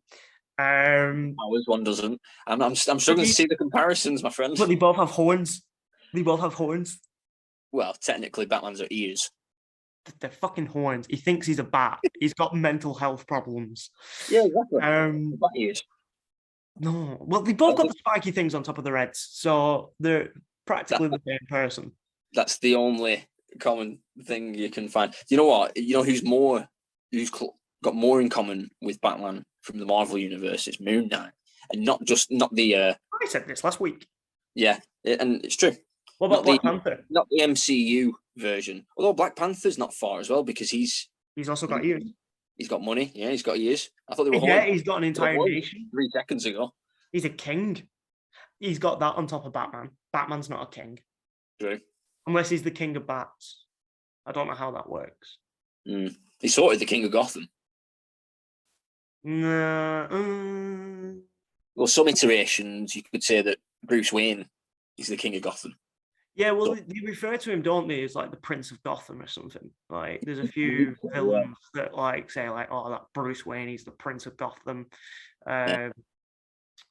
One doesn't. I'm struggling to see the comparisons, my friend. But they both have horns. Well, technically, Batman's got ears. They're fucking horns. He thinks he's a bat. He's got mental health problems. Yeah, exactly. No, well, they both got the spiky things on top of their heads, so they're practically the same person. That's the only common thing you can find. You know what? You know who's got more in common with Batman from the Marvel universe? It's Moon Knight, and not the. I said this last week. Yeah, and it's true. What about Black Panther? Not the MCU version. Although Black Panther's not far as well because he's also got ears. He's got money. Yeah, he's got ears. I thought they were. Yeah, he's got an entire nation. 3 seconds ago. He's a king. He's got that on top of Batman. Batman's not a king. True. Unless he's the king of bats. I don't know how that works. He's sort of the king of Gotham. Well, some iterations you could say that Bruce Wayne is the king of Gotham. Yeah, well, they refer to him, don't they, as like the Prince of Gotham or something. Like, there's a few villains that like say like, oh, that Bruce Wayne, he's the Prince of Gotham.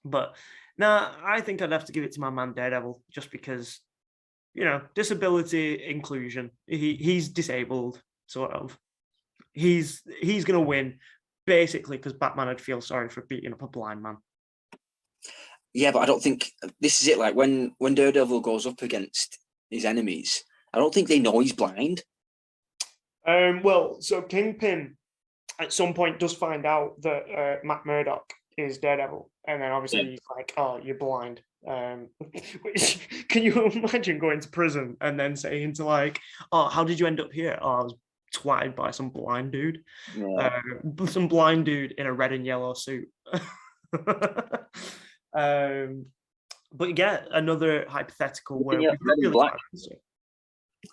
But nah, I think I'd have to give it to my man Daredevil, just because, you know, disability inclusion. He's disabled, sort of. He's gonna win, basically, because Batman would feel sorry for beating up a blind man. Yeah, but I don't think this is it. Like when Daredevil goes up against his enemies, I don't think they know he's blind. Well, so Kingpin at some point does find out that Matt Murdock is Daredevil, and then obviously he's like, "Oh, you're blind." Which, can you imagine going to prison and then saying to like, "Oh, how did you end up here?" "Oh, I was twatted by some blind dude." Some blind dude in a red and yellow suit. But yeah, another hypothetical where red and black.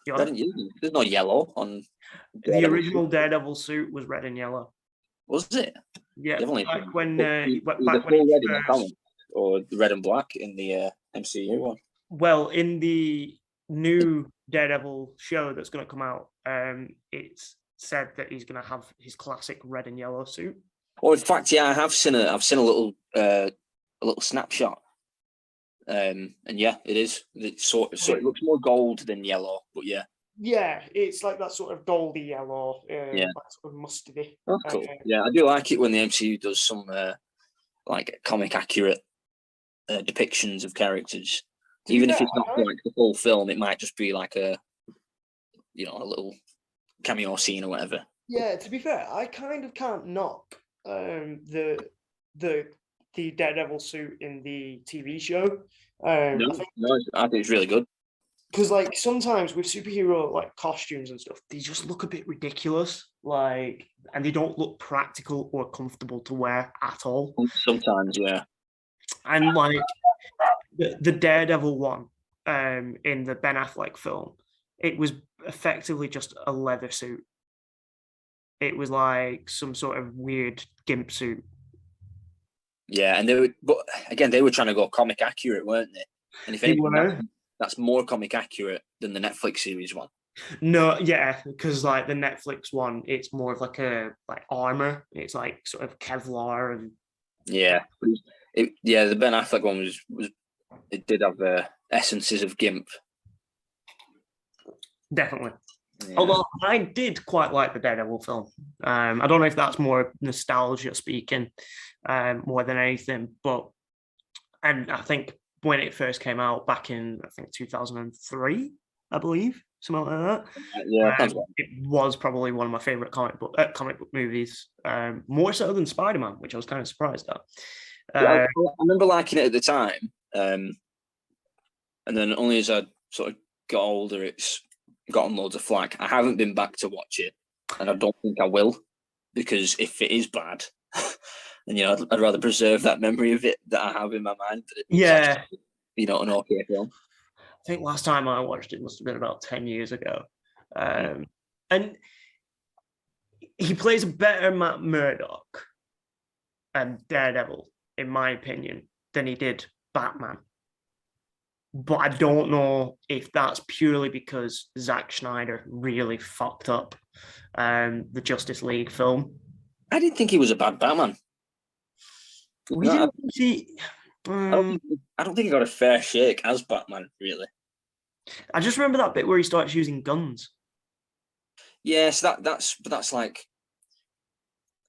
There's no yellow on the original Daredevil suit. Was red and yellow. Was it? Yeah, definitely. Back when he first... or the red and black in the MCU one. Well, in the new Daredevil show that's going to come out, it's said that he's going to have his classic red and yellow suit. Oh, in fact, yeah, I've seen a little snapshot, and yeah, it is. So it looks more gold than yellow, but yeah. Yeah, it's like that sort of goldy yellow, like sort of mustardy. Oh, cool. Yeah, I do like it when the MCU does some like comic accurate depictions of characters. Even if it's not like the full film, it might just be like a little cameo scene or whatever. Yeah, to be fair, I kind of can't knock the Daredevil suit in the TV show. I think it's really good. Because like sometimes with superhero like costumes and stuff, they just look a bit ridiculous, like, and they don't look practical or comfortable to wear at all. Sometimes, yeah. And like the Daredevil one, in the Ben Affleck film, it was effectively just a leather suit. It was like some sort of weird gimp suit. Yeah, and they were trying to go comic accurate, weren't they? And if anything, that's more comic accurate than the Netflix series one. No, yeah, because like the Netflix one, it's more of like a armor. It's like sort of Kevlar and the Ben Affleck one was it did have essences of gimp. Definitely. Yeah. Although I did quite like the Daredevil film. I don't know if that's more nostalgia speaking, more than anything, and I think when it first came out back in 2003, I believe, something like that. It was probably one of my favorite comic book movies, more so than Spider-Man, which I was kind of surprised at. I remember liking it at the time, and then only as I sort of got older, it's gotten loads of flack. I haven't been back to watch it, and I don't think I will, because if it is bad, then I'd rather preserve that memory of it that I have in my mind. Actually, an okay film. I think last time I watched it must have been about 10 years ago, and he plays a better Matt Murdock and Daredevil, in my opinion, than he did Batman. But I don't know if that's purely because Zack Snyder really fucked up the Justice League film. I didn't think he was a bad Batman. I don't think he got a fair shake as Batman, really. I just remember that bit where he starts using guns. Yes, that's like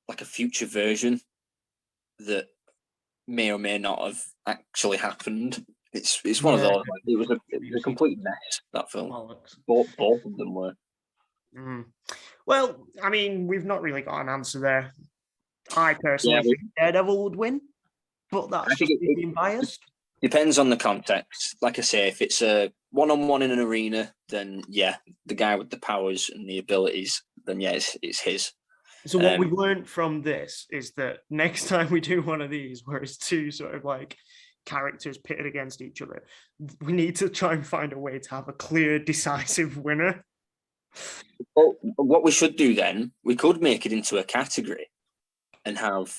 a future version that may or may not have actually happened. It's one of those. Like, it was a complete mess, that film. Both of them were. Well, I mean, we've not really got an answer there. I personally think Daredevil would win, but that's just being biased. Depends on the context. Like I say, if it's a one-on-one in an arena, then yeah, the guy with the powers and the abilities, then yeah, it's his. So what we've learned from this is that next time we do one of these, where it's two sort of like characters pitted against each other, we need to try and find a way to have a clear, decisive winner. Well, what we should do then, we could make it into a category and have,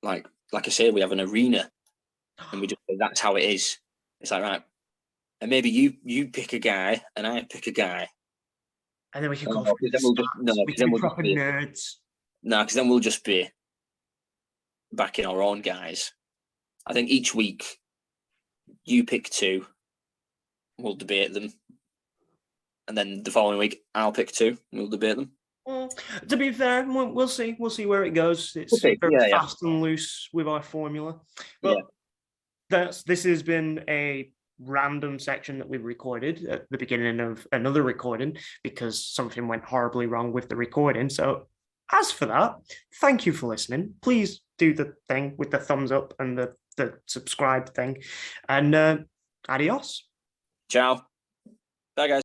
like I say, we have an arena, and we just say that's how it is. It's like, right, and maybe you pick a guy and I pick a guy. And then we can go we can be proper nerds. No, because then we'll just be backing our own guys. I think each week you pick two, we'll debate them. And then the following week I'll pick two, and we'll debate them. To be fair, we'll see. We'll see where it goes. It's very fast and loose with our formula. But this has been a random section that we recorded at the beginning of another recording because something went horribly wrong with the recording. So as for that, thank you for listening. Please do the thing with the thumbs up and the subscribe thing. And adios. Ciao. Bye, guys.